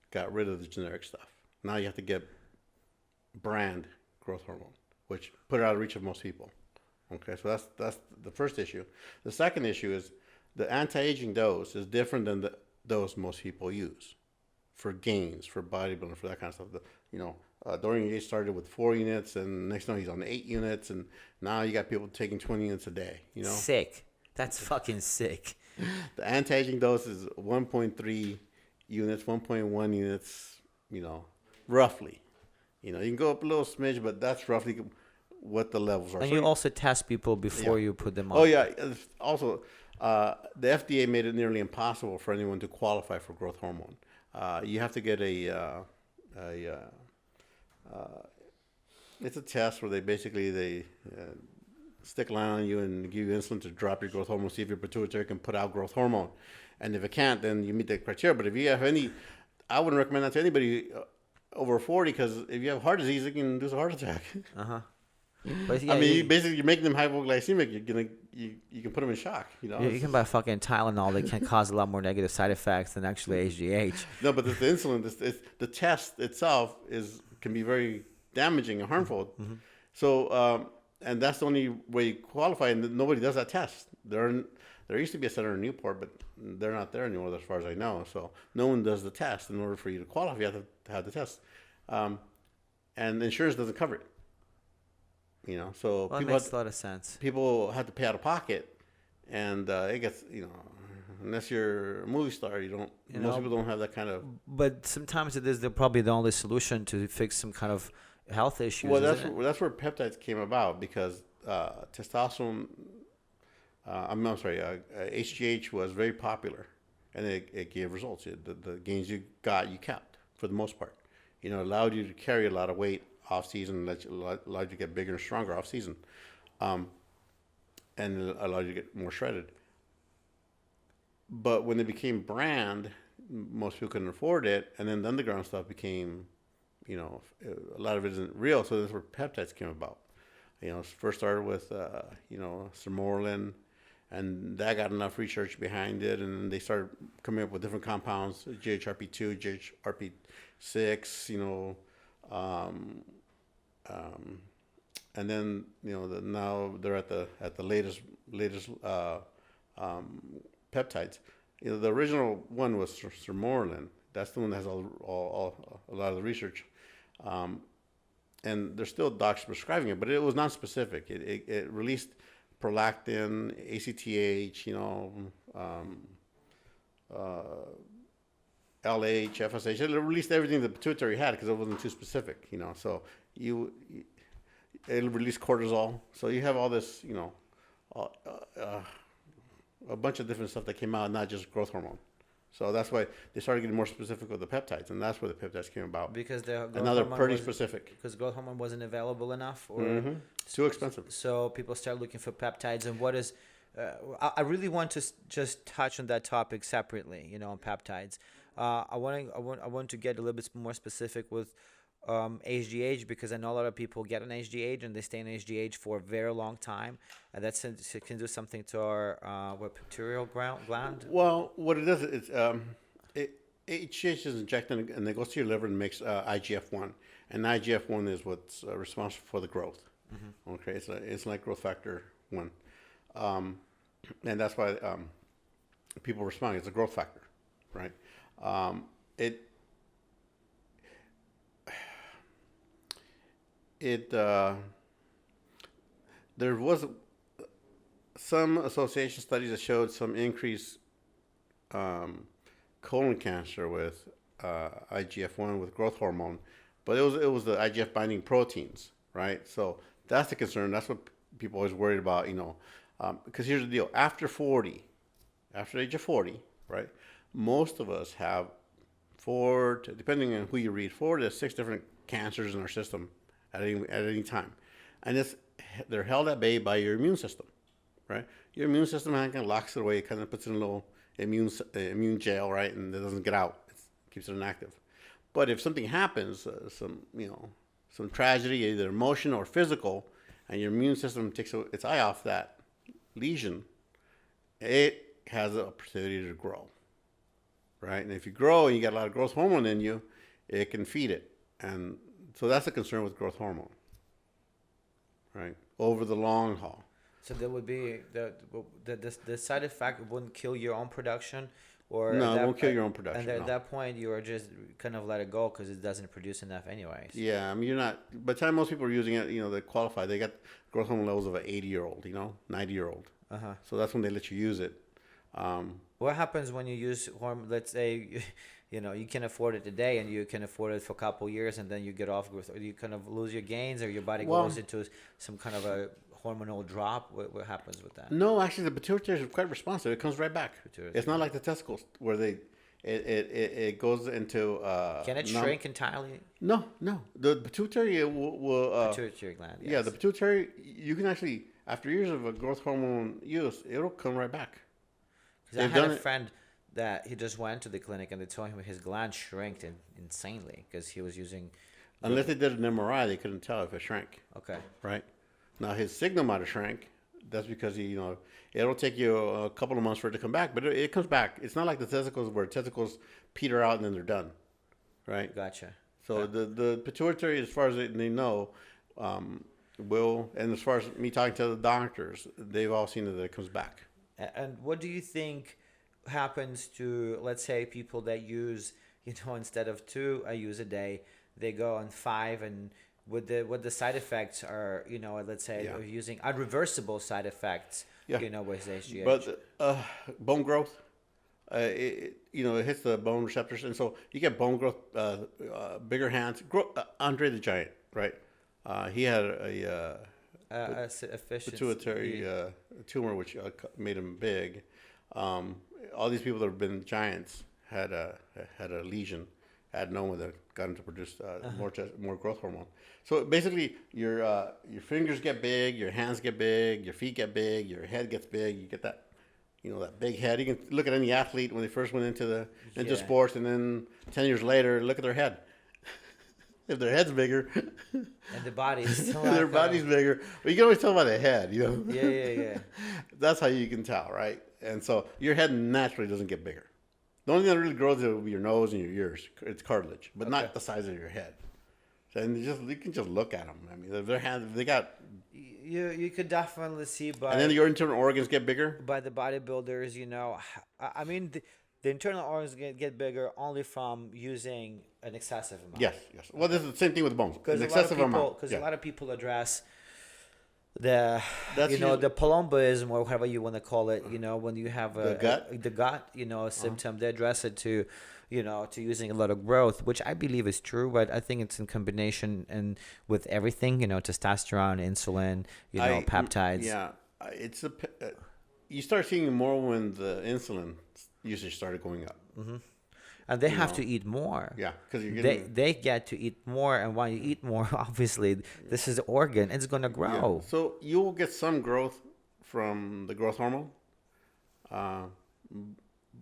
got rid of the generic stuff. Now you have to get brand growth hormone, which put it out of reach of most people. Okay, so that's the first issue. The second issue is the anti-aging dose is different than the dose most people use for gains, for bodybuilding, for that kind of stuff. Dorian Yates started with 4 units, and next time he's on 8 units, and now you got people taking 20 units a day. Sick. That's fucking sick. The anti-aging dose is 1.3 units, 1.1 units, roughly. You can go up a little smidge, but that's roughly what the levels are. And you also test people before you put them on. Oh, yeah. Also, the FDA made it nearly impossible for anyone to qualify for growth hormone. You have to get it's a test where they stick a line on you and give you insulin to drop your growth hormone, see if your pituitary can put out growth hormone. And if it can't, then you meet the criteria. But if you have I wouldn't recommend that to anybody over 40 because if you have heart disease, it can induce a heart attack. But basically, you're making them hypoglycemic. You can put them in shock. You can buy fucking Tylenol that can cause a lot more negative side effects than actually HGH. No, but the insulin, the test itself can be very damaging and harmful. So. And that's the only way you qualify, and nobody does that test. There used to be a center in Newport, but they're not there anymore as far as I know. So no one does the test. In order for you to qualify, you have to have the test. And insurance doesn't cover it. So it makes a lot of sense. People have to pay out of pocket, and it gets, unless you're a movie star, you don't. Most people don't have that kind of. But sometimes it is probably the only solution to fix some kind of health issues. Well, that's where peptides came about because testosterone. I'm sorry. HGH was very popular, and it gave results. The gains you got, you kept for the most part. You know, it allowed you to carry a lot of weight off season, allowed you to get bigger and stronger off season, and it allowed you to get more shredded. But when it became brand, most people couldn't afford it, and then the underground stuff became, you know, a lot of it isn't real. So that's where peptides came about. You know, first started with, you know, sermorelin, and that got enough research behind it, and they started coming up with different compounds, GHRP2, GHRP6, you know, and then, you know, now they're at the latest peptides. You know, the original one was sermorelin. That's the one that has a lot of the research. And there's still doctors prescribing it, but it was non-specific. It released prolactin, ACTH, you know, LH, FSH. It released everything the pituitary had because it wasn't too specific, you know. So it'll release cortisol. So you have all this, you know, a bunch of different stuff that came out, not just growth hormone. So that's why they started getting more specific with the peptides, and that's where the peptides came about. Because the pretty specific. Because growth hormone wasn't available enough, or it's too expensive. So people start looking for peptides, and what is? I really want to just touch on that topic separately. You know, on peptides. I want to get a little bit more specific with HGH, because I know a lot of people get an HGH and they stay in HGH for a very long time, and that can do something to our pituitary gland. Well, what it does, it's HGH is injected and it goes to your liver and makes IGF-1, and IGF-1 is what's responsible for the growth. Mm-hmm. Okay, it's like growth factor 1, and that's why people respond. It's a growth factor, right? There was some association studies that showed some increased colon cancer with IGF-1 with growth hormone, but it was the IGF binding proteins, right? So that's the concern. That's what people always worried about, you know, because here's the deal: after the age of 40, right? Most of us have depending on who you read, 4 to 6 different cancers in our system at any time, and they're held at bay by your immune system, right? Your immune system kind of locks it away, kind of puts it in a little immune jail, right, and it doesn't get out. It keeps it inactive. But if something happens, some tragedy, either emotional or physical, and your immune system takes its eye off that lesion, it has the opportunity to grow, right? And if you grow and you got a lot of growth hormone in you, it can feed it, and so that's the concern with growth hormone, right? Over the long haul. So there would be the side effect wouldn't kill your own production, or no, it won't kill your own production. And at that point, you are just kind of let it go because it doesn't produce enough anyways. Yeah, I mean, you're not. By the time most people are using it, you know, they qualify. They got growth hormone levels of an 80-year-old, you know, 90-year-old. So that's when they let you use it. What happens when you use hormone? Let's say, you know, you can afford it today and you can afford it for a couple years, and then you get off with, or you kind of lose your gains, or your body goes into some kind of a hormonal drop. What happens with that? No, actually, the pituitary is quite responsive. It comes right back. It's not like the testicles where it goes into. Can it shrink entirely? No. The pituitary will. Pituitary gland. Yes. Yeah, the pituitary. You can actually, after years of a growth hormone use, it'll come right back. Because I had a friend that he just went to the clinic and they told him his gland shrank insanely because he was using. Unless they did an MRI, they couldn't tell if it shrank. Okay. Right. Now his signal might have shrank. That's because it'll take you a couple of months for it to come back, but it comes back. It's not like the testicles where testicles peter out and then they're done. Right. Gotcha. So the pituitary, as far as they know, will, and as far as me talking to the doctors, they've all seen that it comes back. And what do you think happens to, let's say, people that use, instead of 2 I use a day, they go on 5, and what the side effects are, let's say using unreversible side effects, with HGH. But bone growth, it hits the bone receptors, and so you get bone growth, bigger hands. Andre the Giant, right? He had a pituitary tumor, which made him big. All these people that have been giants had a lesion, adenoma that got him to produce more growth hormone. So basically, your fingers get big, your hands get big, your feet get big, your head gets big. You get that. That big head. You can look at any athlete when they first went into sports, and then 10 years later, look at their head. If their head's bigger, and the body's their body's bigger. But you can always tell by the head, Yeah. That's how you can tell, right? And so your head naturally doesn't get bigger. The only thing that really grows will be your nose and your ears. It's cartilage, but not the size of your head. And you can just look at them. I mean, if their hands, they got. You could definitely see by. And then your internal organs get bigger. By the bodybuilders, I mean, the internal organs get bigger only from using an excessive amount. Yes. Well, this is the same thing with bones. An excessive amount. Because a lot of people address the the palumboism, or whatever you want to call it. When you have the gut a symptom, they address it to to using a lot of growth, which I believe is true, but I think it's in combination and with everything, testosterone, insulin, peptides. Yeah, you start seeing more when the insulin usage started going up. Mm-hmm. And they have to eat more. Yeah, because they get to eat more, and when you eat more, obviously, this is the organ. It's going to grow. Yeah. So you will get some growth from the growth hormone.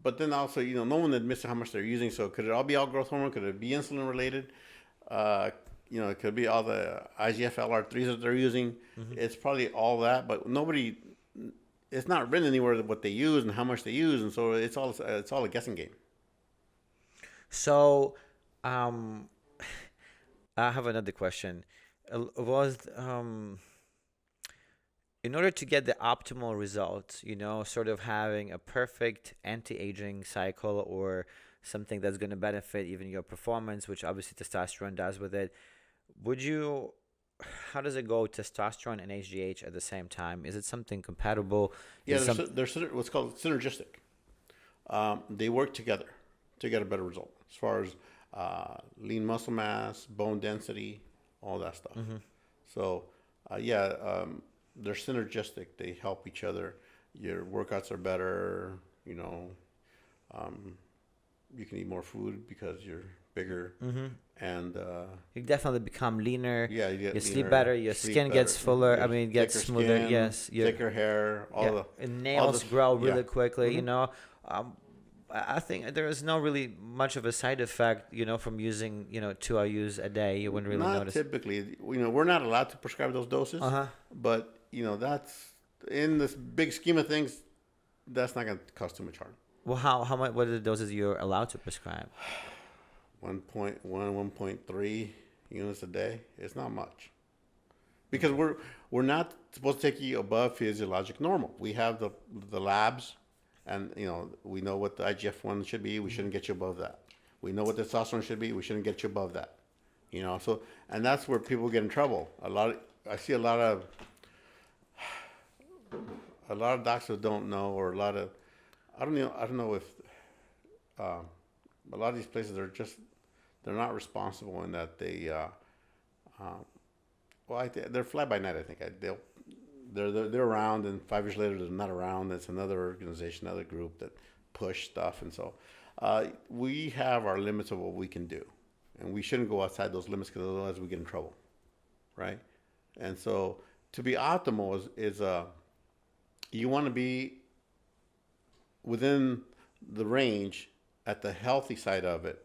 But then also, no one admits how much they're using. So could it all be all growth hormone? Could it be insulin related? It could be all the IGF LR3s that they're using. Mm-hmm. It's probably all that, but it's not written anywhere what they use and how much they use. And so it's all a guessing game. So, I have another question. In order to get the optimal results, sort of having a perfect anti-aging cycle or something that's going to benefit even your performance, which obviously testosterone does with it, how does it go, testosterone and HGH at the same time? Is it something compatible? Yeah, they're what's called synergistic. They work together to get a better result as far as lean muscle mass, bone density, all that stuff. Mm-hmm. So, they're synergistic. They help each other. Your workouts are better. You can eat more food because you're bigger, mm-hmm. and you definitely become leaner. Yeah, you sleep better. Your skin gets fuller. It gets smoother. Skin, yes, thicker hair. Nails grow really quickly. Mm-hmm. I think there is no really much of a side effect, from using, 2 IUs a day. You wouldn't really notice. Not typically. We're not allowed to prescribe those doses. Uh-huh. But, that's, in this big scheme of things, that's not going to cause too much harm. Well, how much? What are the doses you're allowed to prescribe? 1.1, 1.3 units a day. It's not much. Because we're not supposed to take you above physiologic normal. We have the labs. And, we know what the IGF-1 should be. We shouldn't get you above that. We know what the testosterone should be. We shouldn't get you above that. So, and that's where people get in trouble. I see a lot of doctors don't know, or I don't know if, a lot of these places they're not responsible in that they, they're fly by night, I think. They're around, and 5 years later they're not around. It's another organization, another group that push stuff, and so we have our limits of what we can do, and we shouldn't go outside those limits because otherwise we get in trouble, right? And so to be optimal is you want to be within the range at the healthy side of it,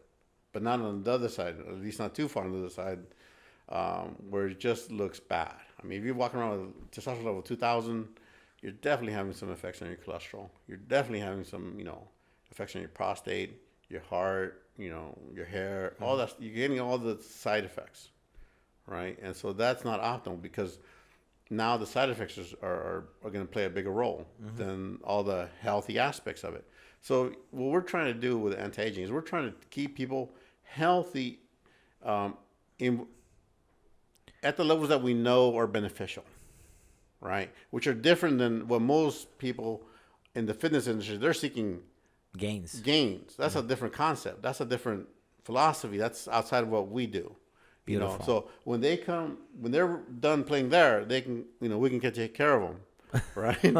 but not on the other side, at least not too far on the other side, where it just looks bad. If you're walking around with testosterone level 2,000, you're definitely having some effects on your cholesterol. You're definitely having some, effects on your prostate, your heart, your hair, all that. You're getting all the side effects, right? And so that's not optimal, because now the side effects are going to play a bigger role than all the healthy aspects of it. So what we're trying to do with anti-aging is we're trying to keep people healthy at the levels that we know are beneficial, right? Which are different than what most people in the fitness industry, they're seeking gains. That's a different concept. That's a different philosophy. That's outside of what we do. Beautiful. You know, so when they're done playing there, they can, we can take care of them, right?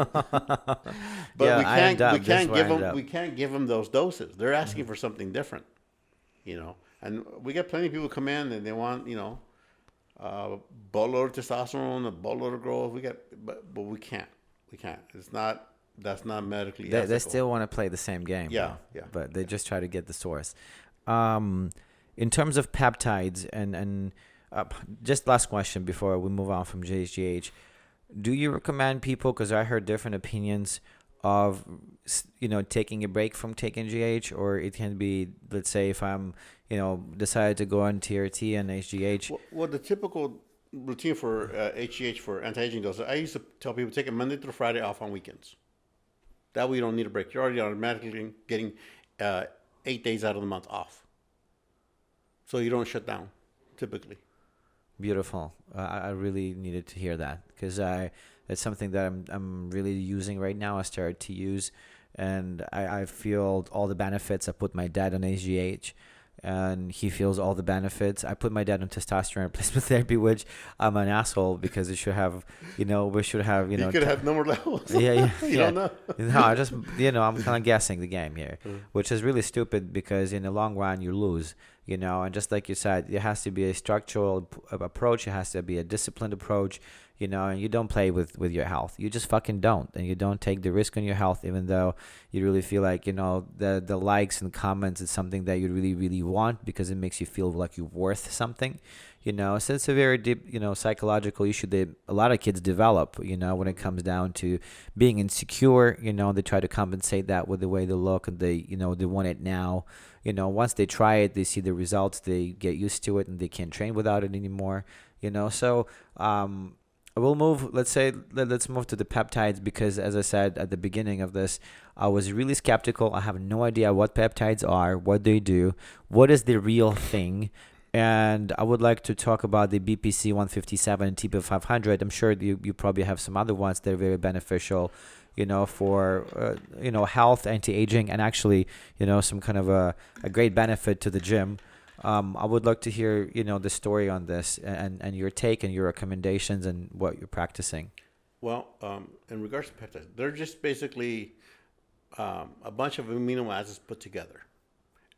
But we can't give them those doses. They're asking for something different, And we get plenty of people come in and they want, a boatload of testosterone, a boatload of growth. But we can't. That's not medically ethical. They still want to play the same game. Yeah. But they just try to get the source. In terms of peptides and just last question before we move on from HGH, do you recommend people, because I heard different opinions of, taking a break from taking GH, or it can be, let's say if I'm, decided to go on TRT and HGH. Well, the typical routine for HGH for anti-aging doses, I used to tell people take it Monday through Friday off on weekends. That way you don't need a break. You're already automatically getting 8 days out of the month off. So you don't shut down, typically. Beautiful. I really needed to hear that, because it's something that I'm really using right now. I started to use, and I feel all the benefits. I put my dad on HGH, and he feels all the benefits. I put my dad on testosterone replacement therapy, which I'm an asshole because we should have, You could have no more levels. Yeah. You don't know. No, I just, I'm kind of guessing the game here, which is really stupid because in the long run you lose, and just like you said, it has to be a structural approach. It has to be a disciplined approach, and you don't play with your health. You just fucking don't. And you don't take the risk on your health, even though you really feel like, the likes and comments is something that you really, really want because it makes you feel like you're worth something, So it's a very deep, psychological issue that a lot of kids develop, when it comes down to being insecure, they try to compensate that with the way they look, and they want it now. Once they try it, they see the results, they get used to it, and they can't train without it anymore, So we'll move, let's move to the peptides, because as I said at the beginning of this, I was really skeptical. I have no idea what peptides are, what they do, what is the real thing. And I would like to talk about the BPC 157 and TP 500. I'm sure you probably have some other ones that are very beneficial, for, health, anti-aging, and actually, some kind of a great benefit to the gym. I would like to hear, the story on this and your take and your recommendations and what you're practicing. Well, in regards to peptides, they're just basically a bunch of amino acids put together.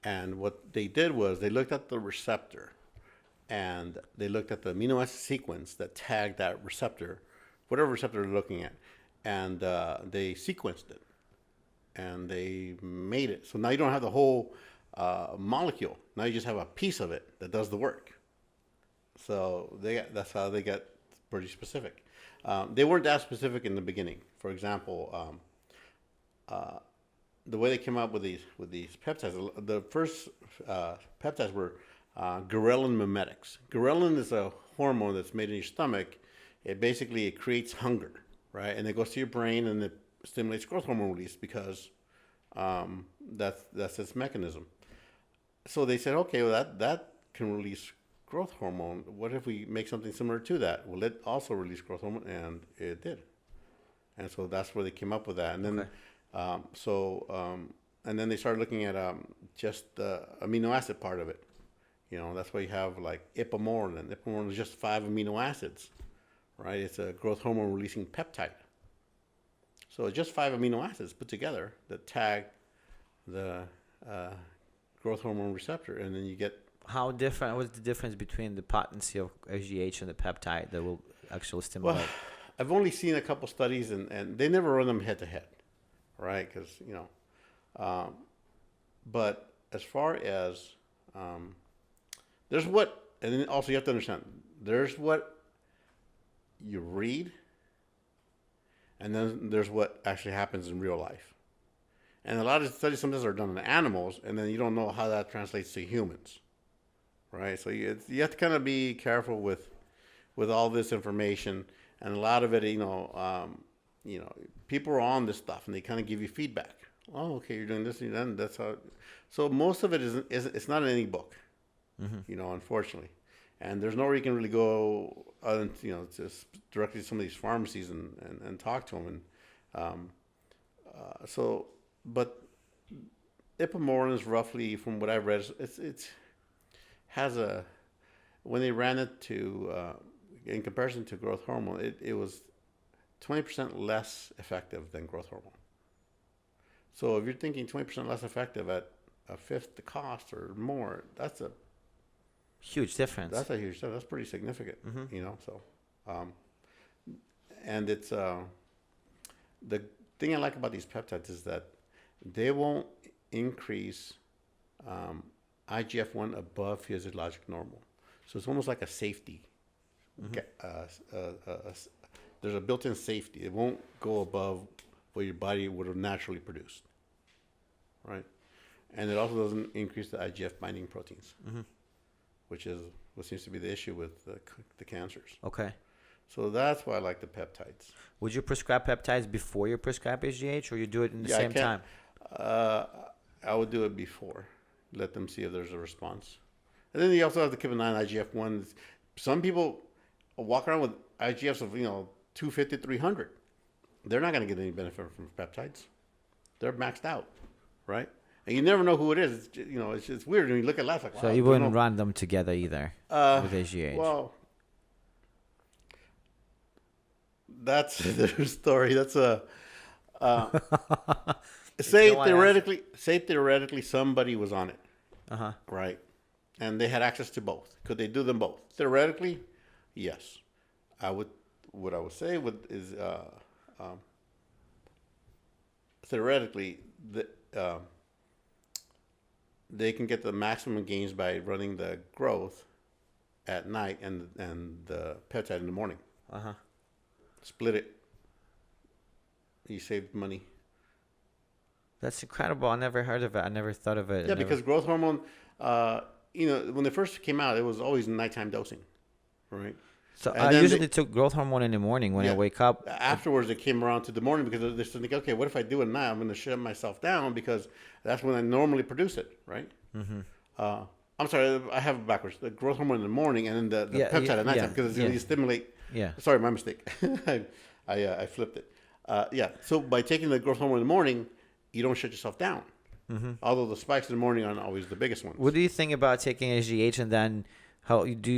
And what they did was they looked at the receptor, and they looked at the amino acid sequence that tagged that receptor, whatever receptor they're looking at, and they sequenced it, and they made it. So now you don't have the whole molecule. Now you just have a piece of it that does the work. So that's how they got pretty specific. They weren't that specific in the beginning. For example, the way they came up with these peptides, the first peptides were ghrelin mimetics. Ghrelin is a hormone that's made in your stomach. It creates hunger, right? And it goes to your brain and it stimulates growth hormone release because that's its mechanism. So they said, okay, well that can release growth hormone. What if we make something similar to that? Well, it also released growth hormone, and it did. And so that's where they came up with that. And then, and then they started looking at just the amino acid part of it. That's why you have like ipamorelin. And ipamorelin is just 5 amino acids, right? It's a growth hormone releasing peptide. So it's just 5 amino acids put together that tag the growth hormone receptor, and then you get. What's the difference between the potency of HGH and the peptide that will actually stimulate? Well, I've only seen a couple studies, and they never run them head to head, right? Because but as far as there's what, and then also you have to understand, there's what you read, and then there's what actually happens in real life. And a lot of studies sometimes are done on animals, and then you don't know how that translates to humans, right? So you have to kind of be careful with all this information, and a lot of it, people are on this stuff, and they kind of give you feedback. Oh, okay, you're doing this, and then that's how. So most of it is it's not in any book, unfortunately, and there's nowhere you can really go, just directly to some of these pharmacies and talk to them, and but ipamorelin is roughly, from what I've read, it's has a, when they ran it to in comparison to growth hormone, it was 20% less effective than growth hormone. So if you're thinking 20% less effective at a fifth the cost or more, that's a huge difference. That's a huge difference. That's pretty significant, you know. So, and it's the thing I like about these peptides is that they won't increase IGF-1 above physiologic normal. So it's almost like a safety. There's a built-in safety. It won't go above what your body would have naturally produced, right? And it also doesn't increase the IGF binding proteins, which is what seems to be the issue with the cancers. Okay. So that's why I like the peptides. Would you prescribe peptides before you prescribe HGH, or you do it in the same time? I would do it before. Let them see if there's a response. And then you also have to keep an eye on IGF-1. Some people walk around with IGFs of, 250, 300. They're not going to get any benefit from peptides. They're maxed out, right? And you never know who it is. It's weird when you look at labs like, wow. So you wouldn't run them together either with HGH? Well, that's their story. That's a... say theoretically somebody was on it, right? And they had access to both. Could they do them both? Theoretically, yes. What I would say is theoretically they can get the maximum gains by running the growth at night and the peptide in the morning. Split it. You save money. That's incredible. I never heard of it. I never thought of it. Yeah, because growth hormone, when they first came out, it was always nighttime dosing, right? So I usually took growth hormone in the morning when I wake up. Afterwards, it came around to the morning because they're thinking, okay, what if I do it at night? I'm going to shut myself down because that's when I normally produce it, right? I'm sorry, I have it backwards. The growth hormone in the morning and then the peptide at nighttime because it's going to stimulate. Yeah. Sorry, my mistake. I flipped it. So by taking the growth hormone in the morning, you don't shut yourself down. Although the spikes in the morning aren't always the biggest ones. What do you think about taking HGH and then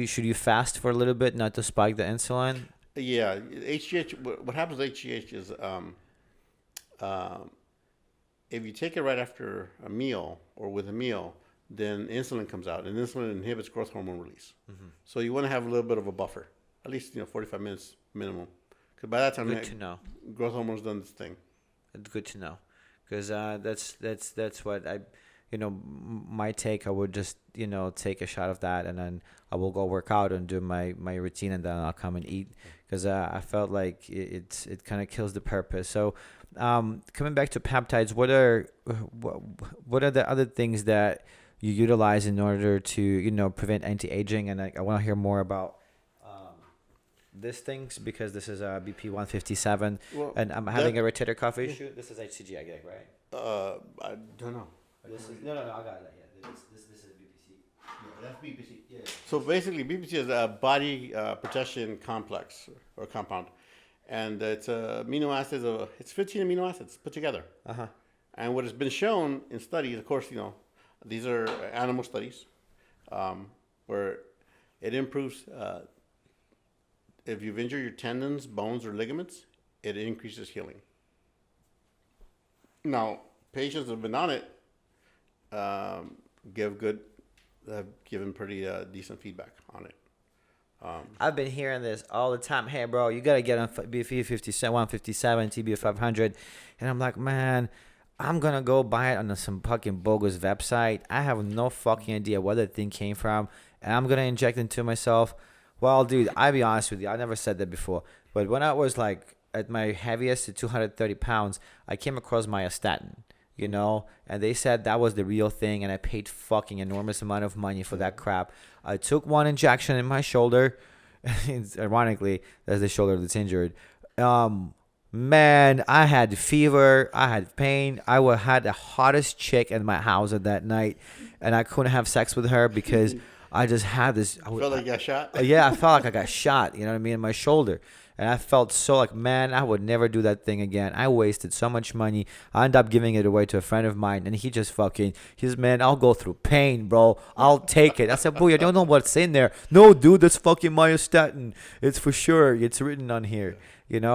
should you fast for a little bit not to spike the insulin? Yeah, HGH. What happens with HGH is if you take it right after a meal or with a meal, then insulin comes out, and insulin inhibits growth hormone release. So you want to have a little bit of a buffer, at least 45 minutes minimum, because by that time, good to know. Growth hormone's done its thing. It's good to know, because that's what I. My take, I would just, take a shot of that, and then I will go work out and do my routine, and then I'll come and eat, because I felt like it kind of kills the purpose. So coming back to peptides, what are the other things that you utilize in order to, prevent anti-aging? And I want to hear more about these things, because this is a BP 157, and I'm having a rotator cuff issue. This is HCG, I get, right? I don't know. No, I got that. Yeah, this is BPC. Yeah, that's BPC. Yeah. So basically, BPC is a body protection complex or compound, and it's amino acids. It's 15 amino acids put together. And what has been shown in studies, of course, these are animal studies, where it improves. If you've injured your tendons, bones, or ligaments, it increases healing. Now, patients have been on it. Have given pretty decent feedback on it. I've been hearing this all the time. Hey, bro, you got to get on BP 157, TB 500. And I'm like, man, I'm going to go buy it on some fucking bogus website. I have no fucking idea where that thing came from. And I'm going to inject into myself. Well, dude, I'll be honest with you. I never said that before. But when I was like at my heaviest at 230 pounds, I came across myostatin. And they said that was the real thing, and I paid fucking enormous amount of money for that crap. I took one injection in my shoulder. Ironically, that's the shoulder that's injured. Man, I had fever. I had pain. I had the hottest chick in my house at that night, and I couldn't have sex with her because I just had this. Felt like you got shot? Yeah, I felt like I got shot, in my shoulder. And I felt so like, man, I would never do that thing again. I wasted so much money. I ended up giving it away to a friend of mine, and he just he's, man, I'll go through pain, bro. I'll take it. I said, boy, I don't know what's in there. No, dude, that's fucking myostatin. It's for sure. It's written on here.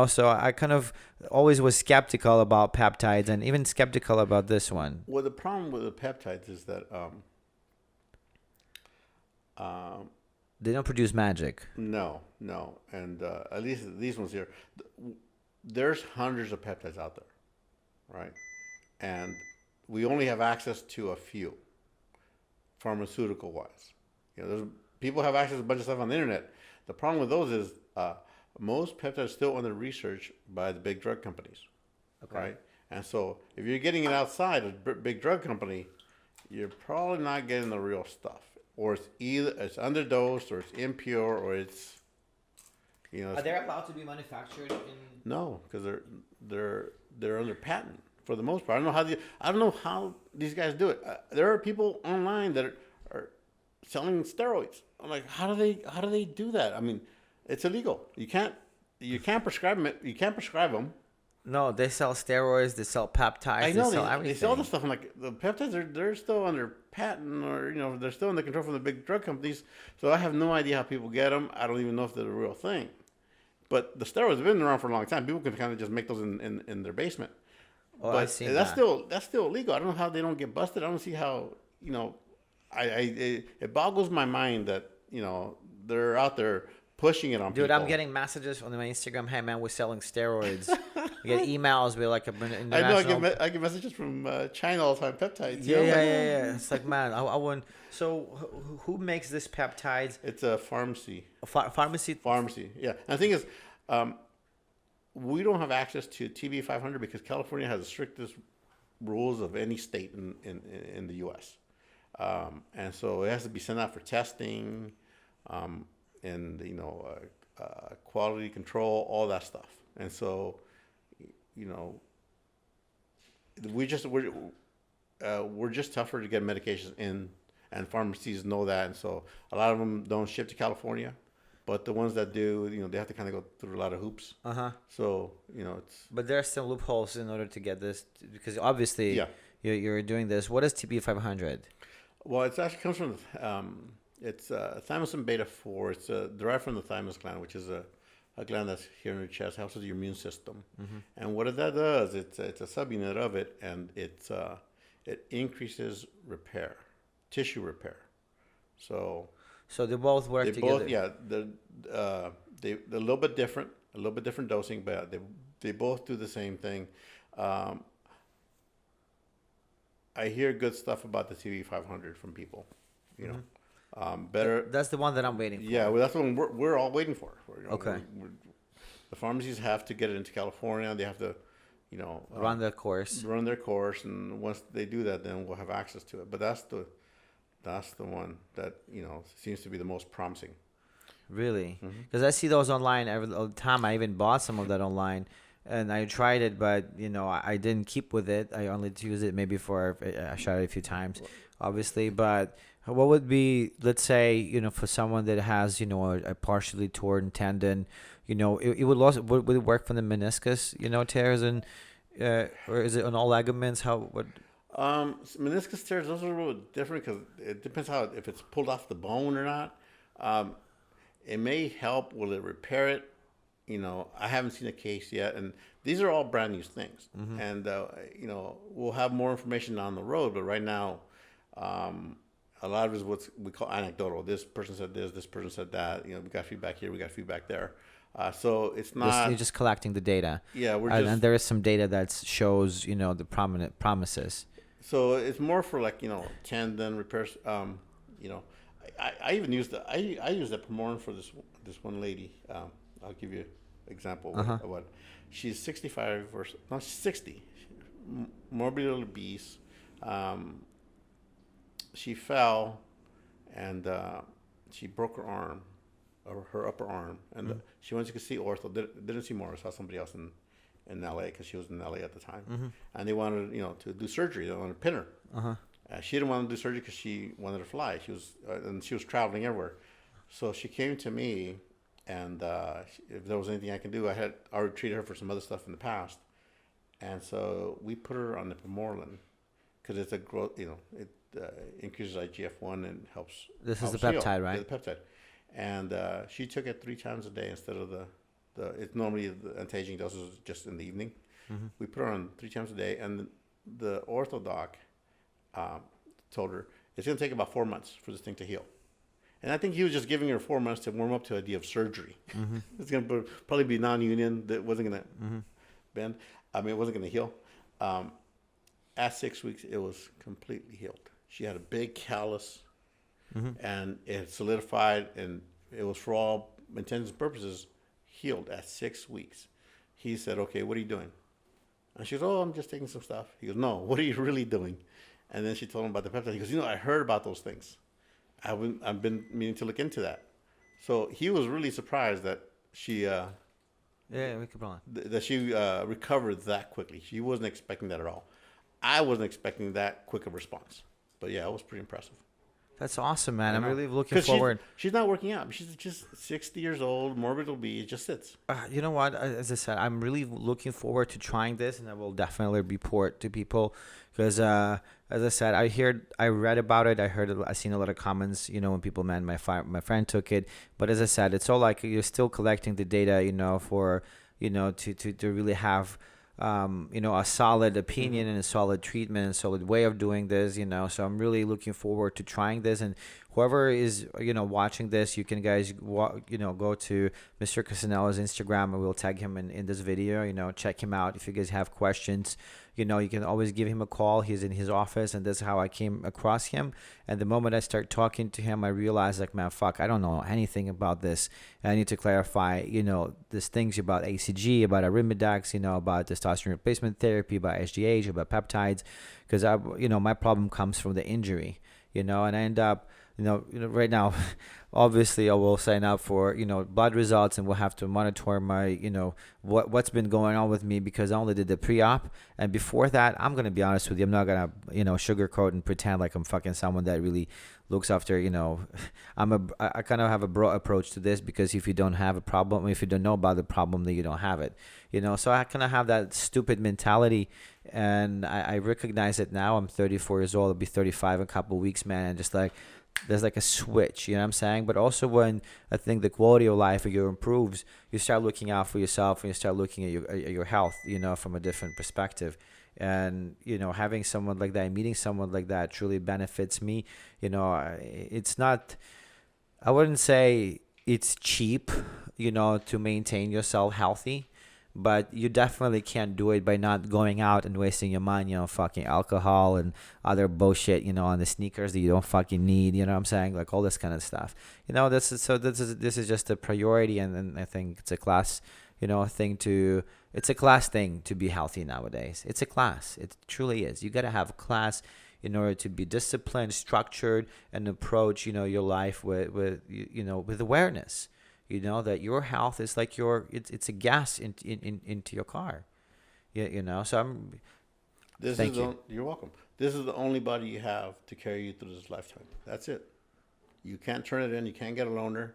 So I kind of always was skeptical about peptides, and even skeptical about this one. Well, the problem with the peptides is that They don't produce magic. no, and at least these ones here, there's hundreds of peptides out there, right? And we only have access to a few, pharmaceutical wise. There's people have access to a bunch of stuff on the internet. The problem with those is most peptides are still under research by the big drug companies, right? And so if you're getting it outside a big drug company, you're probably not getting the real stuff. Or it's underdosed, or it's impure, or it's, Are they allowed to be manufactured in? No, because they're under patent for the most part. I don't know how these guys do it. There are people online that are selling steroids. I'm like, how do they do that? I mean, it's illegal. You can't prescribe them. You can't prescribe them. No, they sell steroids. They sell peptides. I know they sell everything. They sell the stuff. I'm like, the peptides they're still under patent, or they're still under control from the big drug companies. So I have no idea how people get them. I don't even know if they're the real thing. But the steroids have been around for a long time. People can kind of just make those in their basement. Oh, but I see that's still illegal. I don't know how they don't get busted. I don't see how it boggles my mind that they're out there pushing it on people. Dude, I'm getting messages on my Instagram. Hey, man, we're selling steroids. I get emails with like international. I get messages from China all the time. Peptides. Yeah. It's like, man, I wouldn't. So, who makes this peptides? It's a pharmacy. Pharmacy. Pharmacy. Yeah. And the thing is, we don't have access to TB 500 because California has the strictest rules of any state in the U.S. And so it has to be sent out for testing. And quality control, all that stuff. And so, we're just tougher to get medications in, and pharmacies know that. And so a lot of them don't ship to California, but the ones that do, they have to kind of go through a lot of hoops. So it's. But there are still loopholes in order to get this, because obviously, you're doing this. What is TB 500? Well, it actually comes from. It's thymosin beta 4. It's derived from the thymus gland, which is a gland that's here in your chest, helps with your immune system. And what that does, it's a subunit of it, and it increases repair, tissue repair. So they both work together. They're a little bit different dosing, but they both do the same thing. I hear good stuff about the TB 500 from people, better. That's the one that I'm waiting for. Yeah, well, that's the one we're all waiting for. Okay. The pharmacies have to get it into California. They have to, run their course. Run their course, and once they do that, then we'll have access to it. But that's the one that seems to be the most promising. Really? Because I see those online all the time. I even bought some of that online, and I tried it, but I didn't keep with it. I only used it maybe I tried it a few times, obviously, but. What would be, let's say, for someone that has, a partially torn tendon, it would it work from the meniscus, tears, and or is it on all ligaments? Meniscus tears, those are a little different because it depends if it's pulled off the bone or not. It may help. Will it repair it? I haven't seen a case yet, and these are all brand new things. And we'll have more information down the road, but right now. A lot of it is what we call anecdotal. This person said this person said that. We got feedback here, we got feedback there. So it's not. You're just collecting the data. Yeah, and there is some data that shows, the prominent promises. So it's more for tendon repairs. I even used I used Epimorphin for this one lady. I'll give you an example of what she's 65 or no, she's 60, morbidly obese. She fell, and she broke her arm, or her upper arm, and she went to see ortho. Didn't see more. Saw somebody else in LA because she was in LA at the time, and they wanted to do surgery. They wanted to pin her. She didn't want to do surgery because she wanted to fly. She was traveling everywhere, so she came to me, And if there was anything I can do, I had already treated her for some other stuff in the past. And so we put her on the Pamorlin because it's a growth, it increases IGF-1 and helps. This is the heal. peptide, right? Yeah, the peptide. And she took it 3 times a day instead of it's normally the anti-aging dose is just in the evening. Mm-hmm. We put her on 3 times a day, and the ortho doc told her it's going to take about 4 months for this thing to heal. And I think he was just giving her 4 months to warm up to the idea of surgery. Mm-hmm. It's going to probably be non-union. That wasn't going to bend. I mean, it wasn't going to heal. At 6 weeks, it was completely healed. She had a big callus, and it solidified, and it was, for all intents and purposes, healed at 6 weeks. He said, okay, what are you doing? And she goes, oh, I'm just taking some stuff. He goes, no, what are you really doing? And then she told him about the peptide. He goes, I heard about those things. I've been meaning to look into that. So he was really surprised that she we could probably. that she recovered that quickly. She wasn't expecting that at all. I wasn't expecting that quick of a response. But yeah, it was pretty impressive. That's awesome, man. I'm really looking forward. She's not working out. She's just 60 years old, morbid obese, just sits. You know what? As I said, I'm really looking forward to trying this, and I will definitely report to people because, as I said, I read about it. I seen a lot of comments. When people, man, my friend took it. But as I said, it's all like you're still collecting the data, for to really have. A solid opinion and a solid treatment and solid way of doing this, so I'm really looking forward to trying this. And whoever is, watching this, you can guys, go to Mr. Castellano's Instagram and we'll tag him in this video, check him out. If you guys have questions, you can always give him a call. He's in his office, and that's how I came across him. And the moment I start talking to him, I realized, like, man, fuck, I don't know anything about this. And I need to clarify, these things about HCG, about Arimidex, about testosterone replacement therapy, about HGH, about peptides, because my problem comes from the injury, and I end up, right now, obviously I will sign up for, blood results, and we'll have to monitor my, what's been going on with me, because I only did the pre-op. And before that, I'm going to be honest with you, I'm not going to, sugarcoat and pretend like I'm fucking someone that really looks after, I kind of have a broad approach to this, because if you don't have a problem, if you don't know about the problem, then you don't have it, so I kind of have that stupid mentality, and I recognize it now. I'm 34 years old. I'll be 35 in a couple of weeks, man. And just like, there's like a switch, what I'm saying? But also when I think the quality of life of you improves, you start looking out for yourself, and you start looking at your health, from a different perspective. And, having someone like that, meeting someone like that truly benefits me. It's not, I wouldn't say it's cheap, to maintain yourself healthy. But you definitely can't do it by not going out and wasting your money on fucking alcohol and other bullshit, on the sneakers that you don't fucking need. You know what I'm saying? Like all this kind of stuff. This is just a priority, and I think it's a class, it's a class thing to be healthy nowadays. It's a class. It truly is. You got to have a class in order to be disciplined, structured, and approach, your life with awareness. That your health is like it's a gas into your car. So I'm. Thank you. You're welcome. This is the only body you have to carry you through this lifetime. That's it. You can't turn it in. You can't get a loaner.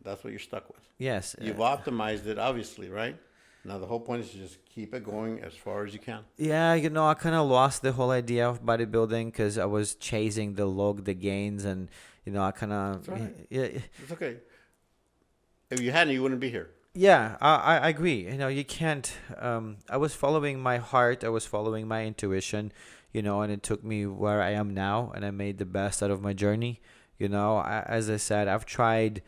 That's what you're stuck with. Yes. You've optimized it, obviously, right? Now the whole point is to just keep it going as far as you can. Yeah, I kind of lost the whole idea of bodybuilding because I was chasing the gains, and I kind of. Right. Yeah. It's okay. If you hadn't, you wouldn't be here. Yeah, I agree. You can't. I was following my heart. I was following my intuition. And it took me where I am now, and I made the best out of my journey. As I said, I've tried,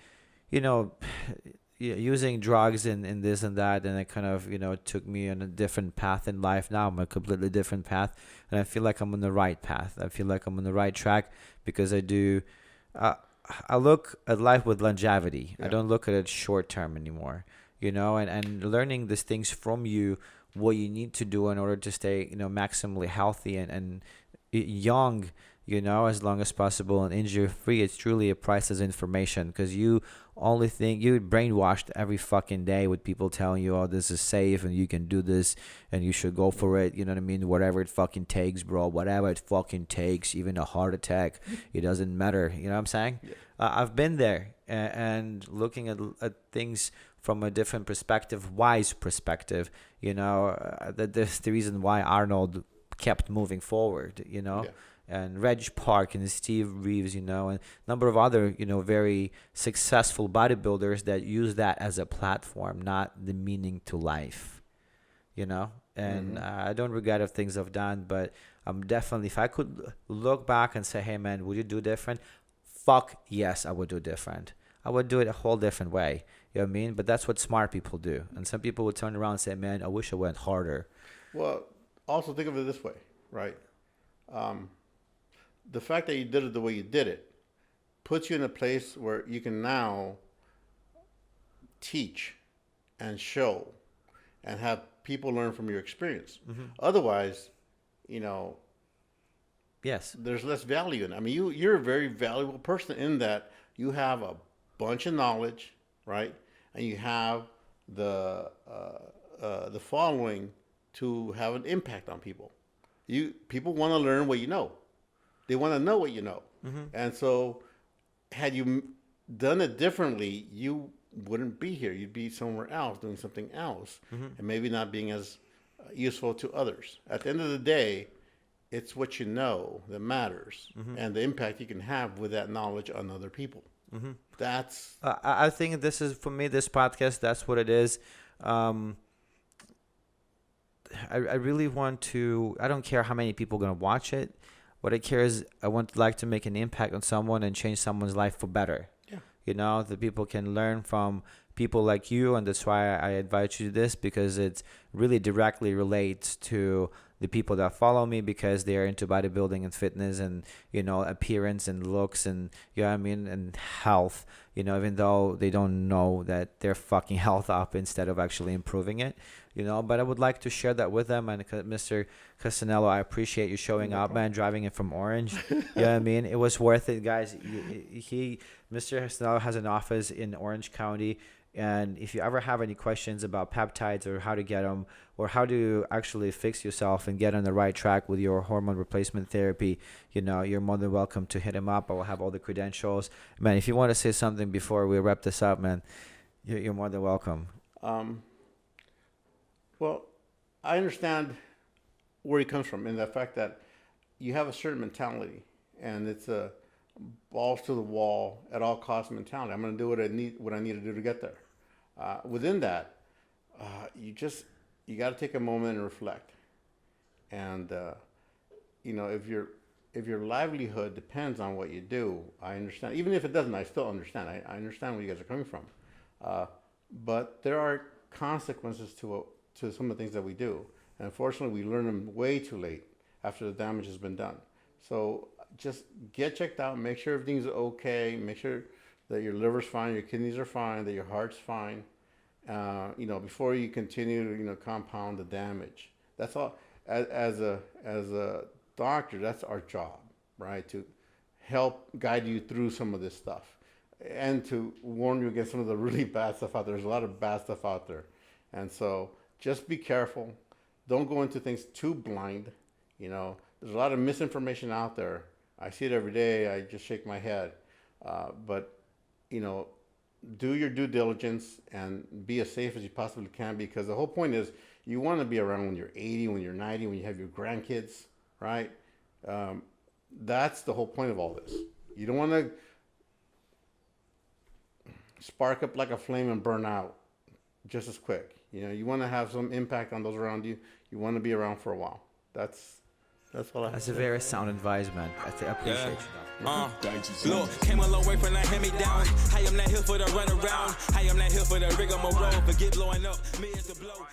using drugs and this and that, and it kind of, took me on a different path in life. Now I'm a completely different path, and I feel like I'm on the right path. I feel like I'm on the right track because I do. I look at life with longevity. Yeah. I don't look at it short term anymore, and learning these things from you, what you need to do in order to stay, maximally healthy and young, as long as possible and injury free. It's truly a priceless information, because you only think you brainwashed every fucking day with people telling you, oh, this is safe and you can do this and you should go for it. You know what I mean? Whatever it fucking takes, bro. Whatever it fucking takes, even a heart attack, it doesn't matter. You know what I'm saying? I've been there and looking at things from a different perspective, wise perspective. That's the reason why Arnold kept moving forward. Yeah. And Reg Park and Steve Reeves, and a number of other, very successful bodybuilders that use that as a platform, not the meaning to life, and I don't regret of things I've done, but I'm definitely, if I could look back and say, hey man, would you do different? Fuck yes, I would do different. I would do it a whole different way. You know what I mean? But that's what smart people do. And some people would turn around and say, man, I wish I went harder. Well, also think of it this way, right? The fact that you did it the way you did it puts you in a place where you can now teach and show and have people learn from your experience. Otherwise, yes, there's less value in it. I mean, you're a very valuable person in that you have a bunch of knowledge, right? And you have the following to have an impact on people. People want to learn what you know. They want to know what you know. And so had you done it differently, you wouldn't be here. You'd be somewhere else doing something else and maybe not being as useful to others. At the end of the day, it's what you know that matters and the impact you can have with that knowledge on other people. That's... I think this is, for me, this podcast, that's what it is. I really want to, I don't care how many people are going to watch it. What I care is I like to make an impact on someone and change someone's life for better. Yeah. The people can learn from people like you, and that's why I invite you to this, because it really directly relates to the people that follow me, because they're into bodybuilding and fitness and, appearance and looks and, and health, even though they don't know that they're fucking health up instead of actually improving it, but I would like to share that with them. And Mr. Castellano, I appreciate you showing up, man, driving it from Orange. It was worth it, guys. Mr. Castellano has an office in Orange County. And if you ever have any questions about peptides or how to get them or how to actually fix yourself and get on the right track with your hormone replacement therapy, you're more than welcome to hit him up. I will have all the credentials. Man, if you want to say something before we wrap this up, man, you're more than welcome. Well, I understand where he comes from in the fact that you have a certain mentality, and it's a balls to the wall at all costs mentality. I'm going to do what I need to do to get there. Within that, you got to take a moment and reflect. And if your livelihood depends on what you do, I understand. Even if it doesn't, I still understand. I understand where you guys are coming from. But there are consequences to some of the things that we do. And unfortunately, we learn them way too late after the damage has been done. So just get checked out, make sure everything's okay, make sure that your liver's fine, your kidneys are fine, that your heart's fine, before you continue to, compound the damage. That's all. As a doctor, that's our job, right? To help guide you through some of this stuff and to warn you against some of the really bad stuff out there. There's a lot of bad stuff out there. And so just be careful. Don't go into things too blind. There's a lot of misinformation out there. I see it every day. I just shake my head. But, do your due diligence and be as safe as you possibly can, because the whole point is you want to be around when you're 80, when you're 90, when you have your grandkids, right? That's the whole point of all this. You don't want to spark up like a flame and burn out just as quick. You want to have some impact on those around you. You want to be around for a while. That's all I have. That's a very sound advice, man. I appreciate you. Look, came a long way from that hand-me-down. I am not here for the run around. I am not here for the rigmarole. Forget blowing up. Me is the blow.